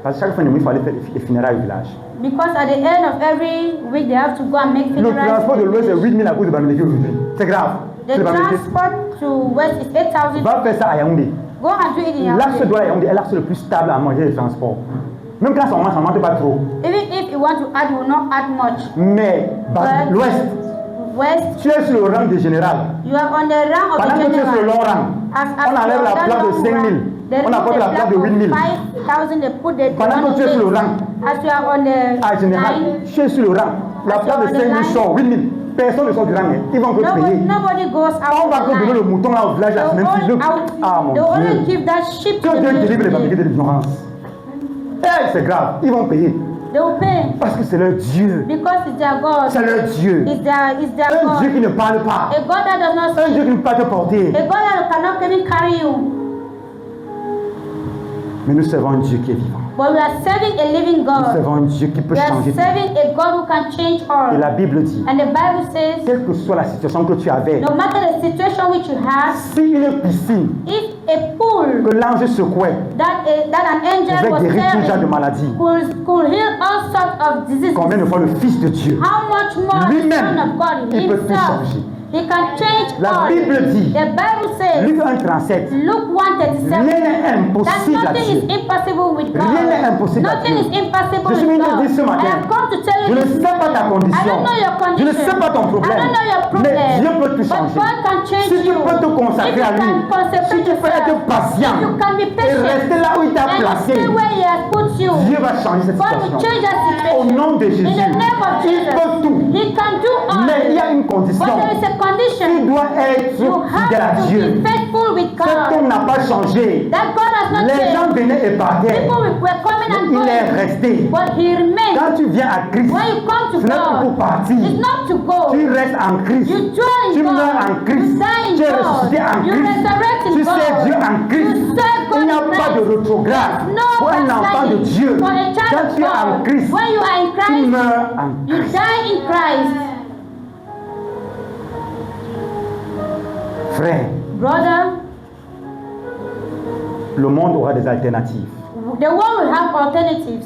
Parce que chaque fin de mois, il fallait faire les funérailles au village. Because at the end of every week, they have to go and make Le transport de l'Ouest, c'est 8 000 à cause de Bamileke aujourd'hui. C'est grave. The C'est Bamileke. transport to West is 8,000. Va faire ça à Yaoundé. Go and do it in L'axe Yaoundé. de Yaoundé est l'axe le plus stable à manger les transports. Même quand ça ne monte pas trop. Even if you want to add, you will not add much. Mais But l'Ouest, West, tu es sur le rang des général. you are on the rang of Pendant the que tu es sur le general. long rang, on enlève la plaque de 5 000. On apporte la plaque de 8 000. 5,000. They put the Pendant que tu es sur le rang, as you are on the à général, line, tu es sur le rang. La plaque de 5 000 sort, 8 000. Personne ne sort du rang. Hein. Ils vont que payer. nobody goes On out va of que the donner le line. mouton là au village la semaine They suivante. Ah mon only Dieu. give that sheep Que to the Dieu délivre les ministry. Bamileke de l'ignorance. Eh, c'est grave. Ils vont payer. They will pay Parce que c'est leur Dieu. because it's their God. C'est leur Dieu. It's their Un Dieu God. qui ne parle pas. A God that does not Un speak. Dieu qui ne peut pas te porter. A God that cannot even carry you. Mais nous servons un Dieu qui est vivant. But we are serving a living Nous God. servons un Dieu qui peut We are changer tout. serving a God who can change Et la all. Bible dit, And the Bible says, quelle que soit la situation que tu avais, no matter the situation which you have, si une piscine if a pool que l'ange secouait that an angel pouvait was guérir tout genre de serving maladies, could heal all sorts of diseases, combien de fois le Fils de Dieu, how much more the Lui-même, Son of God il peut tout himself, changer. he can change La all. Bible dit, The Bible says, Luc 1,37, Luke 1:37, rien n'est that impossible à nothing Dieu. is impossible with God. Rien n'est impossible à Nothing Dieu. is impossible Je suis with venu te God. dire ce matin, I have come to tell Je you ne this sais pas ta morning. condition. I don't know your Je condition. ne sais pas ton problème. I don't know your problem. Mais Dieu peut tout But changer. God can change Si tu you. peux te consacrer If you à lui, can consecrate si tu peux yourself, être patient if you can be et patient, rester là où il t'a and placé, stay where He has put you, Dieu va changer cette God will situation. change that Au situation. nom de Jésus, In the name of il Jesus, peut tout. He can do all. Mais il y a une But condition. there is a Tu condition. dois être You fidèle à have to Dieu. be faithful with Cet homme God. n'a pas changé. That God has not Les gens changed. venaient et partaient. People were coming and Il est going, resté. but He remained. Quand tu viens à Christ, When you come to ce n'est pas pour God, partir. it's not to go. Tu restes en Christ. You dwell Tu in meurs God. en Christ. You die in Tu es God. ressuscité en You Christ. resurrect in Tu God. sais Dieu en Christ. You serve God Il n'y a in pas de Christ. rétrograde. There's no Pour un enfant de backsliding. Dieu, For a child quand of tu es en God, Christ, when you are in tu Christ, meurs en you Christ. die in Christ. Frère, Brother, le monde aura des alternatives. the world will have alternatives,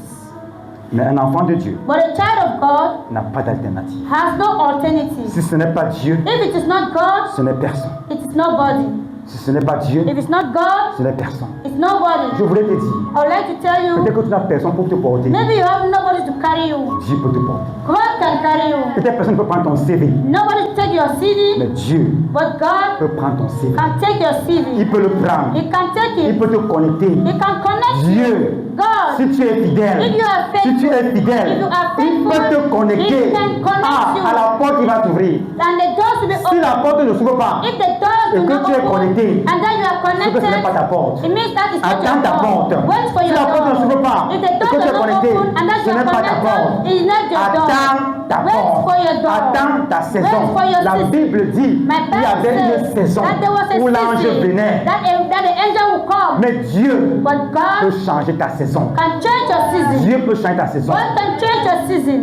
Mais un enfant de Dieu but a child of God n'a pas d'alternative. has no alternative. Si ce n'est pas Dieu, If it is not God, ce n'est personne. it is nobody. Si ce n'est pas Dieu, If it's not God, ce n'est personne. it's nobody. Je voulais te dire, I would like to tell you, peut-être que tu n'as personne pour te porter. maybe you have nobody to carry you. Dieu peut te porter. God can carry you. Peut-être personne ne peut prendre ton CV. Nobody to take your CD, Mais Dieu but God peut prendre ton CV. can take your Il CD. peut le prendre. He can take Il it. peut te connecter. He can connect you. Dieu, God, si tu es fidèle, if you are si tu faithful, es fidèle, if you are il peut faithful, te connecter. He can connect you. À la porte, il va t'ouvrir. And the doors will be Si open. la porte ne s'ouvre pas, If the doors et do que not tu es open, connecté, and then you are c'est que ce n'est pas ta connected, porte. it means that is not Attends ta your porte. door. Wait for Si your la porte ne s'ouvre door. pas, If the et door que tu es does not connecté, open, and then ce you are n'est pas ta porte. connected, it is not your door. Attends ta Wait porte. for your door. Attends ta saison. Wait for your La season. Bible dit My qu'il y avait Bible une says saison that there was a où l'ange season venait. that the angel will come. Mais Dieu But God peut changer ta saison. can change your season. Dieu peut changer ta saison. God can change your season.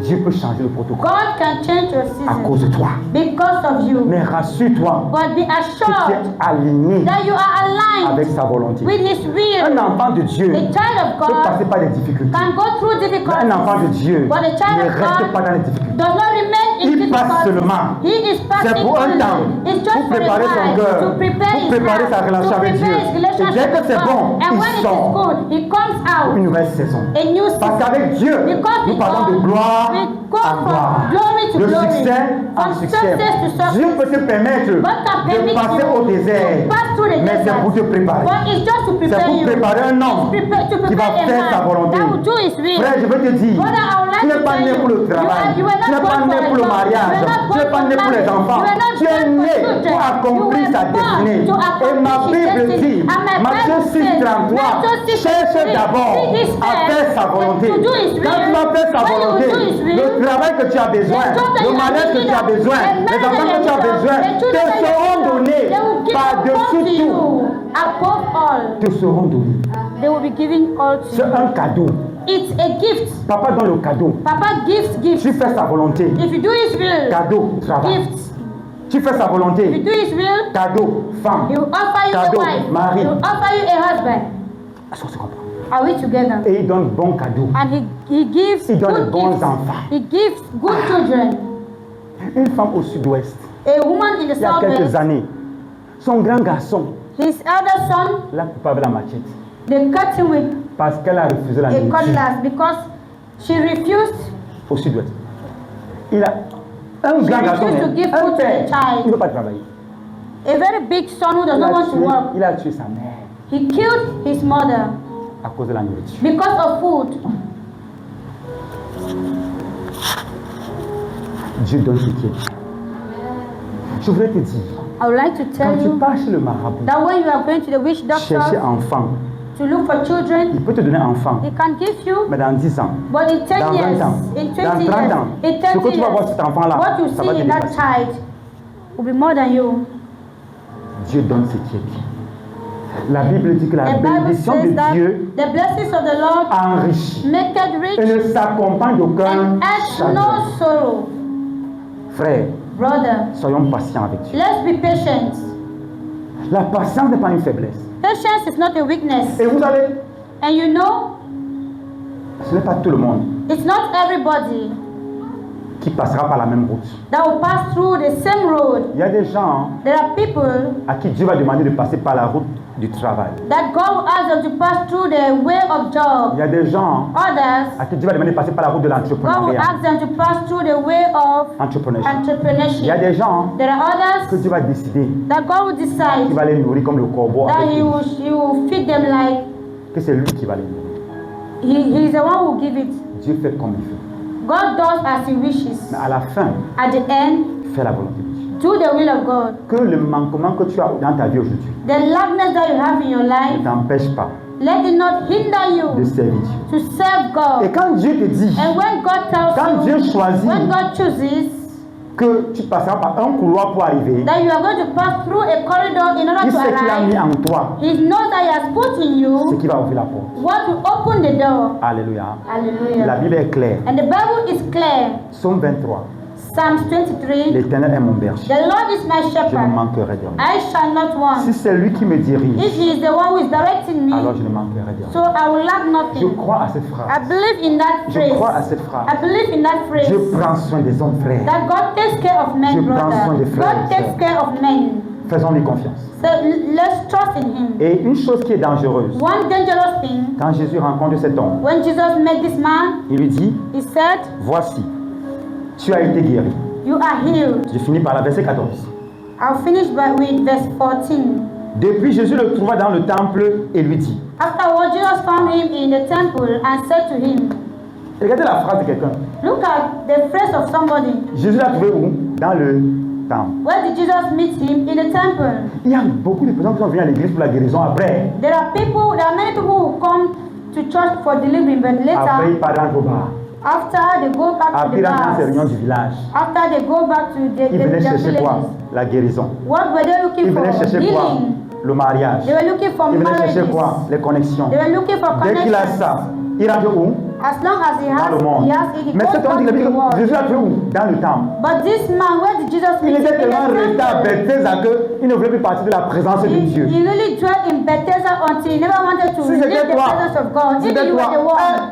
Dieu peut changer le protocole God can change your à season cause de toi. because of you. Mais rassure-toi But be que tu es assured aligné that you are aligned avec sa volonté. with His will. Un enfant de Dieu A child of peut passer God par des difficultés. can go through Mais difficulties. un enfant de Dieu But a child ne of reste God pas dans les difficultés. does not remain in Il passe difficulties. seulement. He is passing C'est pour un only. temps, It's just pour for a préparer son while, cœur, to prepare pour his préparer heart, sa relation to avec prepare Dieu. his Et relationship dès que with c'est God. bon, And il when it is sort good, he comes pour out. une nouvelle saison. A new Parce season. qu'avec Dieu, Because nous with parlons de God, gloire, with Go en from gloire, glory to de glory, succès en from succès. success to success. Dieu peut te permettre God can de permit passer you au désert, to pass through the mais c'est desert. pour te préparer. But it's just to C'est prepare pour you. préparer un homme To qui va prepare a faire sa man volonté. that will do his will. Frère, je veux te dire, Brother, I would like tu n'es to pas tell né you, pour le travail, you were tu n'es not pas born né for pour le a job. mariage, You were not tu n'es born pas for né pour les marriage. enfants, You were not tu es born for né children. pour accomplir You ta were born destinée. to Et ma accomplish his Bible destiny. dit, And my Matthieu Bible 6, says, 33, Matthew 6, cherche 33, d'abord seek his à faire sa first, volonté. to do his Quand tu will. vas faire sa When you volonté, do his will, le travail que tu as besoin, the job that le you are mariage que tu as needing, besoin, the les marriage enfants que that tu as you besoin, have, the te children that you seront have, donnés they will give par-dessus unto tout. you above all. Te seront donnés. They will be giving all to C'est you. un cadeau. It's a gift. Papa donne le cadeau. Papa gives Tu gifts. fais sa volonté. If you do his will, Cadeau, travail. gifts. Tu fais sa If you volonté. do his will, Cadeau, femme. he will offer you Cadeau, a wife. mari. He will offer you a husband. Est-ce qu'on se comprend? Are we together? Et il donne bon cadeau. And he gives Il donne de good bons gifts. enfants. He gives good children. Une femme au sud-ouest, A woman in the il y a quelques southwest, années, son grand garçon his elder son, l'a coupé avec la machette they cut him with parce qu'elle a refusé la a nourriture cutlass because she refused. au sud-ouest. Il a un grand garçon, refused to give un food to père, the child. il ne veut pas travailler. A very big son who does Il not a, want to tué, work. il a tué sa mère He killed his mother à cause de la nourriture. because of food. Dieu donne ce qui est bien. Je voudrais te dire, I would like to quand tell tu you pars chez le marabout, that when you are going to the witch chercher doctor enfant, to look for children, il peut te donner enfant, he can give you, mais dans 10 ans, but in 10 dans 20 years, ans, in 20 dans 30 years, ans, in ce 30 que tu vas voir years, cet enfant-là, what you ça va see te in that dépasser. child will be more than you. Dieu donne ce qui est bien. La Bible dit que la The Bible bénédiction says de that Dieu the blessings of the Lord enrichit make it et rich ne s'accompagne d'aucun and adds chagrin. no sorrow. Frère, Brother, soyons patients avec Dieu. let's be patient. La patience n'est pas une faiblesse. Patience is not a weakness. Et vous savez, And you know, ce n'est pas tout le monde it's not everybody qui passera par la même route. that will pass through the same road. Il y a des gens There are people à qui Dieu va demander de passer par la route du travail. that God will ask them to pass through the way of Il job. y a des gens Others, à qui Dieu va demander de passer par la route de God will l'entrepreneuriat. ask them to pass through the way of Entrepreneurship. Il y a entrepreneurship. des gens There are que others Dieu va décider that God will qu'il decide va les nourrir comme le corbeau. that avec he lui. will feed them like Que c'est lui qui va les nourrir. he is the one who will give it. Dieu fait comme il veut. God does as he wishes. Mais à la fin, At the end, fais la volonté de Dieu. do the will of God. Que le manquement que tu as dans ta vie aujourd'hui The lackness that you have in your ne life, t'empêche pas let it not hinder de you servir Dieu. to serve Et God. quand Dieu te dit, And when God quand tells Dieu you, choisit when God chooses que tu passeras par un couloir pour arriver, that you are going to pass through a corridor in order il to sait qu'il a mis arrive, en toi He knows that He has put in ce you qui va ouvrir la porte. what will open the door. Alléluia. La Hallelujah. Bible est claire. And the Bible is clear. Psaume 23. Psalms 23. L'Éternel est mon berger. The Lord is my Je ne shepherd. manquerai de rien. I shall not Si want. c'est lui qui me dirige, If He is the one who is directing alors me, je ne manquerai de so rien. I will lack Je nothing. crois à cette I phrase. believe in that Je crois à phrase. cette phrase. I believe in that phrase. Dieu prend soin des hommes frères. That God takes care of men, Je prends soin brother. des frères God et takes sœurs. care of men. Faisons-lui confiance. So let's trust in Him. Et une chose qui est dangereuse, One dangerous thing, quand Jésus rencontre cet homme, when Jesus met this man, il lui dit, He said, voici, tu as été guéri. you are healed. Je finis par la verset 14. I'll finish with verse 14. Depuis, Jésus le trouva dans le temple et lui dit. Afterward, Jesus found him in the temple and said to him, Regardez la phrase de quelqu'un. look at the phrase of somebody. Jésus l'a trouvé où? Dans le temple. Where did Jesus meet him? In the temple. Il y a beaucoup de personnes qui sont venues à l'église pour la guérison après. There are many people who come to church for deliverance, but Après, ils later, partent dans le bar. after they go back to Après, the dans ces bars, réunions du village. after they go back to Ils venaient their chercher quoi? villages, La guérison. what were they looking Ils for? venaient chercher quoi? Healing. Le mariage. They were looking for Ils venaient marriages. chercher quoi? Les connexions. They were looking for Dès qu'il a connections. ça, il rentre où? As long as he Dans le monde. has it, he Mais goes cet homme back dit to que the world. Jésus l'a trouvé où? Dans le temple. But this man, where did Jesus Il meet était him? In tellement the resté à temple. Bethesda qu'il ne voulait plus partir de la présence de He Dieu. really dwelt in Bethesda until he never wanted to Si leave c'était the toi, presence of God. si If c'était you were toi, the one,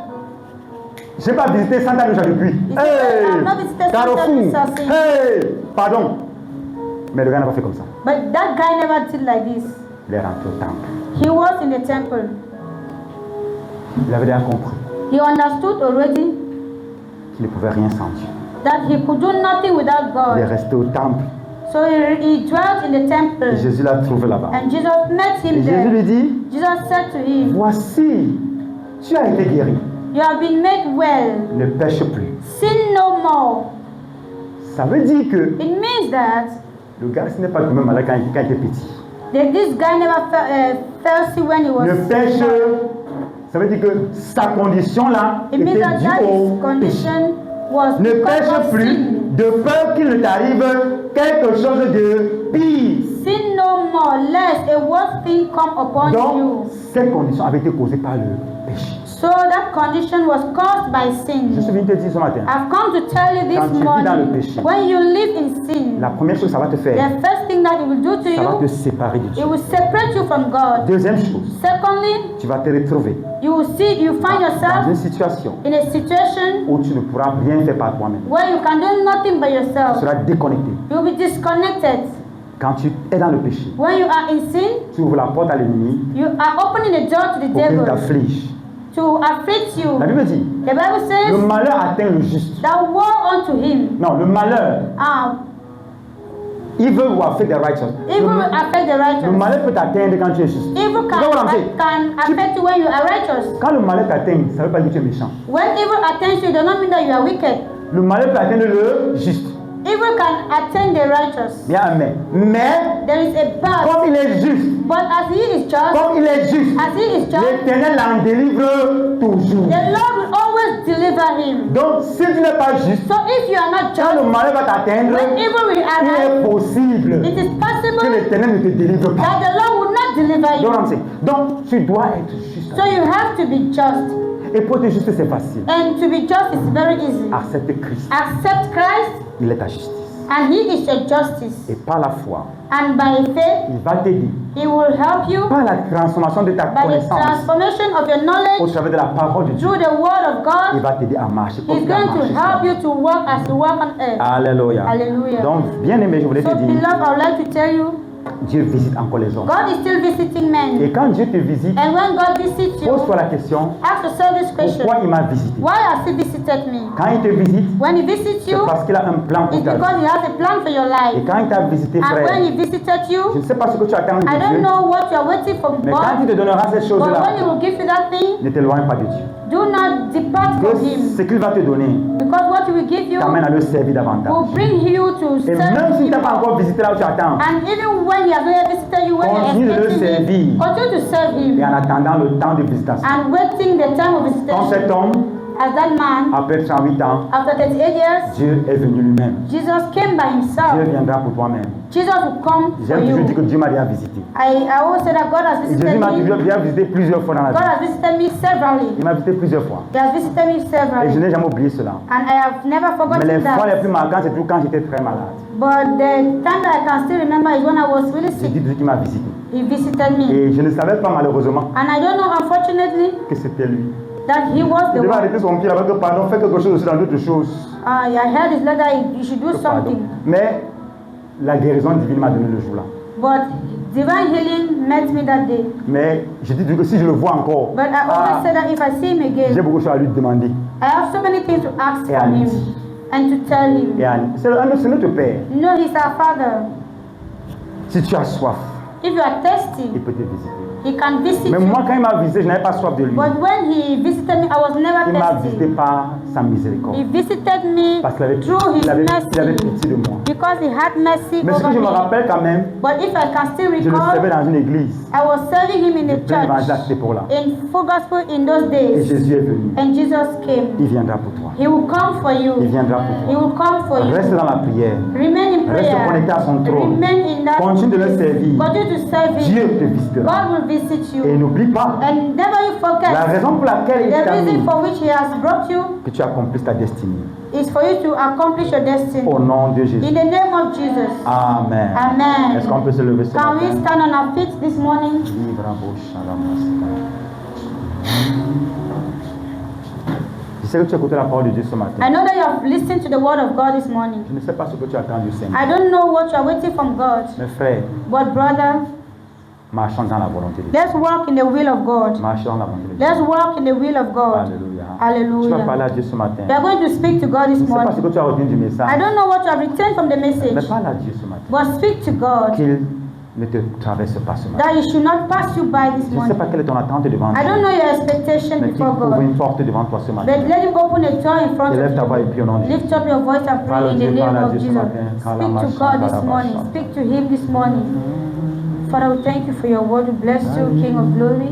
j'ai pas visité Santa Lucia depuis. He said, "I have not visited Santa Carrefour. Lucia since." Hey, pardon. Mais le gars n'a pas fait comme ça. but that guy never did like this. Il est rentré au temple. He was in the temple. Il avait déjà compris. He understood already qu'il ne pouvait rien sans Dieu. that he could do nothing without Il est God. resté au temple So he dwelt in the et temple, Jésus l'a trouvé là-bas. and Jesus met Et him Jésus lui there. dit, Jesus said to him, voici, tu as été guéri. "You have been made well. Ne pêche plus. Sin no more." Ça veut dire que It means that le gars, ce n'est pas le même malade quand il était petit. this guy never fell sick when he was Ne pêche, small. ça veut dire que sa condition là It means était that due his au péché. condition was Ne because pêche of plus sin. de peur qu'il ne t'arrive quelque chose de pire. Sin no more, lest a worse thing come upon Donc, you. cette condition avait été causée par le péché. So that condition was caused by Je sin. suis venu te dire ce matin, I've come to tell you Quand tu this vis dans le morning, péché, when you live in sin, la première chose que ça va te faire, the first thing that it will do to ça va te you, séparer de Dieu. it will separate you from God. Deuxième chose, Secondly, tu vas te retrouver you will see, you find dans yourself une situation in a situation où tu ne pourras rien faire par toi-même. where you can do nothing by Tu yourself. seras déconnecté. You will be disconnected. Quand tu es dans le péché, When you are in sin, tu ouvres la porte à l'ennemi you are opening the door to the pour qu'il devil t'afflige. to afflict you. La Bible dit, The Bible le says malheur atteint le juste. that woe unto him. Non, le malheur, evil will affect the righteous. Evil will affect the Le righteous. malheur peut t'atteindre quand tu es juste. Evil Tu vois what I'm saying? can affect you when you are righteous. Quand le malheur t'atteint, ça ne veut pas dire que tu es méchant. When evil attends you, it does not mean that you are wicked. Le malheur peut atteindre le juste. Evil can attend the righteous. Bien, mais There is a but. comme il est juste, But as he is just, comme il est juste, as he is just, l'Éternel en délivre toujours. the Lord will always deliver him. Donc, si tu n'es pas juste, So if you are not quand le just, malheur va t'atteindre, when evil will il arrive, est possible it is que possible l'Éternel ne te délivre pas. that the Lord will not deliver Donc, you. what I'm saying. Donc, tu dois être juste. So you have to be just. Et pour être juste, c'est facile. And to be just is very easy. Accepte Christ. Accept Christ, Il est ta justice. and he is your justice. Et par la foi, And by faith, il va t'aider. he will help you Par la transformation de ta by the connaissance transformation of your au knowledge travers de la parole de Dieu, through the word of il God. va t'aider à marcher. comme He's il a going to marché sur help la you to walk as you walk on earth. Alléluia. Hallelujah. Donc, bien aimé, je voulais So, te dire, beloved, I would like to tell you, Dieu visite encore les hommes. God is still visiting men. Et quand Dieu te visite, And when God visits you, pose-toi la question, ask yourself this question: pourquoi il m'a visité? why has He visited me? Quand il te visite, When He visits c'est you, parce qu'il a un plan pour it's ta vie. because He has a plan for your Et life. quand il t'a visité, And when frère, He visited je you, ne sais pas ce que tu attends de I don't Dieu, know what you are waiting for mais quand il God, te donnera cette but chose-là, when He will give you that thing, ne t'éloigne pas de Dieu. do not depart Que from Him, ce qu'il va te donner because what He will give you t'amène à le servir davantage. will bring you to Et même serve s'il ne Him. t'a pas encore visité là où tu attends, And even when He has not visited you, when Continue de you're le expecting servir. Him, continue to serve et Him. en attendant le temps de visitation. And waiting the time of Quand visitation. cet homme, As that man, après 38 ans, after 38 years, Dieu est venu lui-même. Jesus came by Dieu himself. viendra pour toi-même. Jesus will come for J'aime toujours dire que you. Dieu m'a déjà visité. I always say that God has Et Jésus visited m'a me. toujours déjà visité plusieurs fois dans la God vie. has visited me severally. Il m'a visité plusieurs fois. He has visited me Et je severally. n'ai jamais oublié cela. And I have never Mais forgotten les fois les that. plus marquantes, c'est toujours quand j'étais très malade. But the time that I can still remember is when I was really J'ai sick. dit Dieu qui m'a visité. He visited me. Et je ne savais pas malheureusement And I don't know, unfortunately, que c'était lui. that he was Il the devait one. arrêter son pied là-bas que pardon, fais quelque chose aussi dans d'autres choses. I heard his letter, you should do Que pardon. something. Mais la guérison divine m'a donné le jour là. But divine healing met me that day. Mais j'ai dit Dieu que si je le vois encore, But I always say that if I see him j'ai again, beaucoup de choses à lui demander. I have so many things to ask Et à from lui him dire. and to tell him. Et c'est notre Père. No, he's our Father. Si tu as soif, If you are thirsty, il peut te visiter. he can visit Mais you. moi, quand il m'a visité, je n'avais pas soif de lui. But when he visited me, I was never Il m'a visité thirsty. par sa miséricorde. He visited me Parce qu'il avait, through his il avait mercy. pitié de moi. Because he had mercy Mais ce que over je me me. rappelle quand même, But if I can still je le servais recall, dans une église. I was serving him in a Plein d'évangiles à church cette époque-là. in full gospel in those Et days. Jésus est venu. And Jesus came. Il viendra pour toi. He will come for Il you. viendra pour He toi. will come for Reste you. dans la prière. Remain in Reste prayer. connecté à son trône. Remain in that. Continue de le servir. Continue to serve Dieu him. te visitera. God will visit Et you. n'oublie pas, And never you la forget, raison pour laquelle il the t'a mis, reason for which he has brought you que tu accomplisses ta destinée. is for you to accomplish your destiny. Au nom de Jésus. In the name of Jesus. Amen. Amen. Est-ce qu'on peut se lever ce Can we matin? stand on our feet this morning? Je sais que tu as écouté la parole de Dieu ce I matin. know that you have listened to the word of God this morning. Je ne sais pas ce que tu attends du Seigneur. I don't know what you are waiting from God. Mes frères, But brother, marchons dans la volonté de Dieu. let's walk in the will of God. Marchons dans la volonté de Dieu. Let's walk in the will of God. Alléluia. Tu vas Hallelujah. parler à Dieu ce matin. We are going to speak to God Je this ne sais pas ce morning. que tu as retenu du I message. don't know what you have retained from the Mais message, parle à Dieu ce matin. but speak to God Qu'il ne te traverse pas ce matin. that He should not pass you by this Je ne sais pas morning. quelle est ton attente devant I don't Dieu. know your expectation Mais qu'il before ouvre God, une porte devant toi ce matin. but let Him open a door in front Élève ta voix et of prie au nom de you. Jésus. Lift up your voice and Parle à pray in the Dieu, name parle à of Dieu ce Jesus. matin. Speak to God this morning. Speak to Him this morning. Father, we thank you for your word. We bless you, King of glory.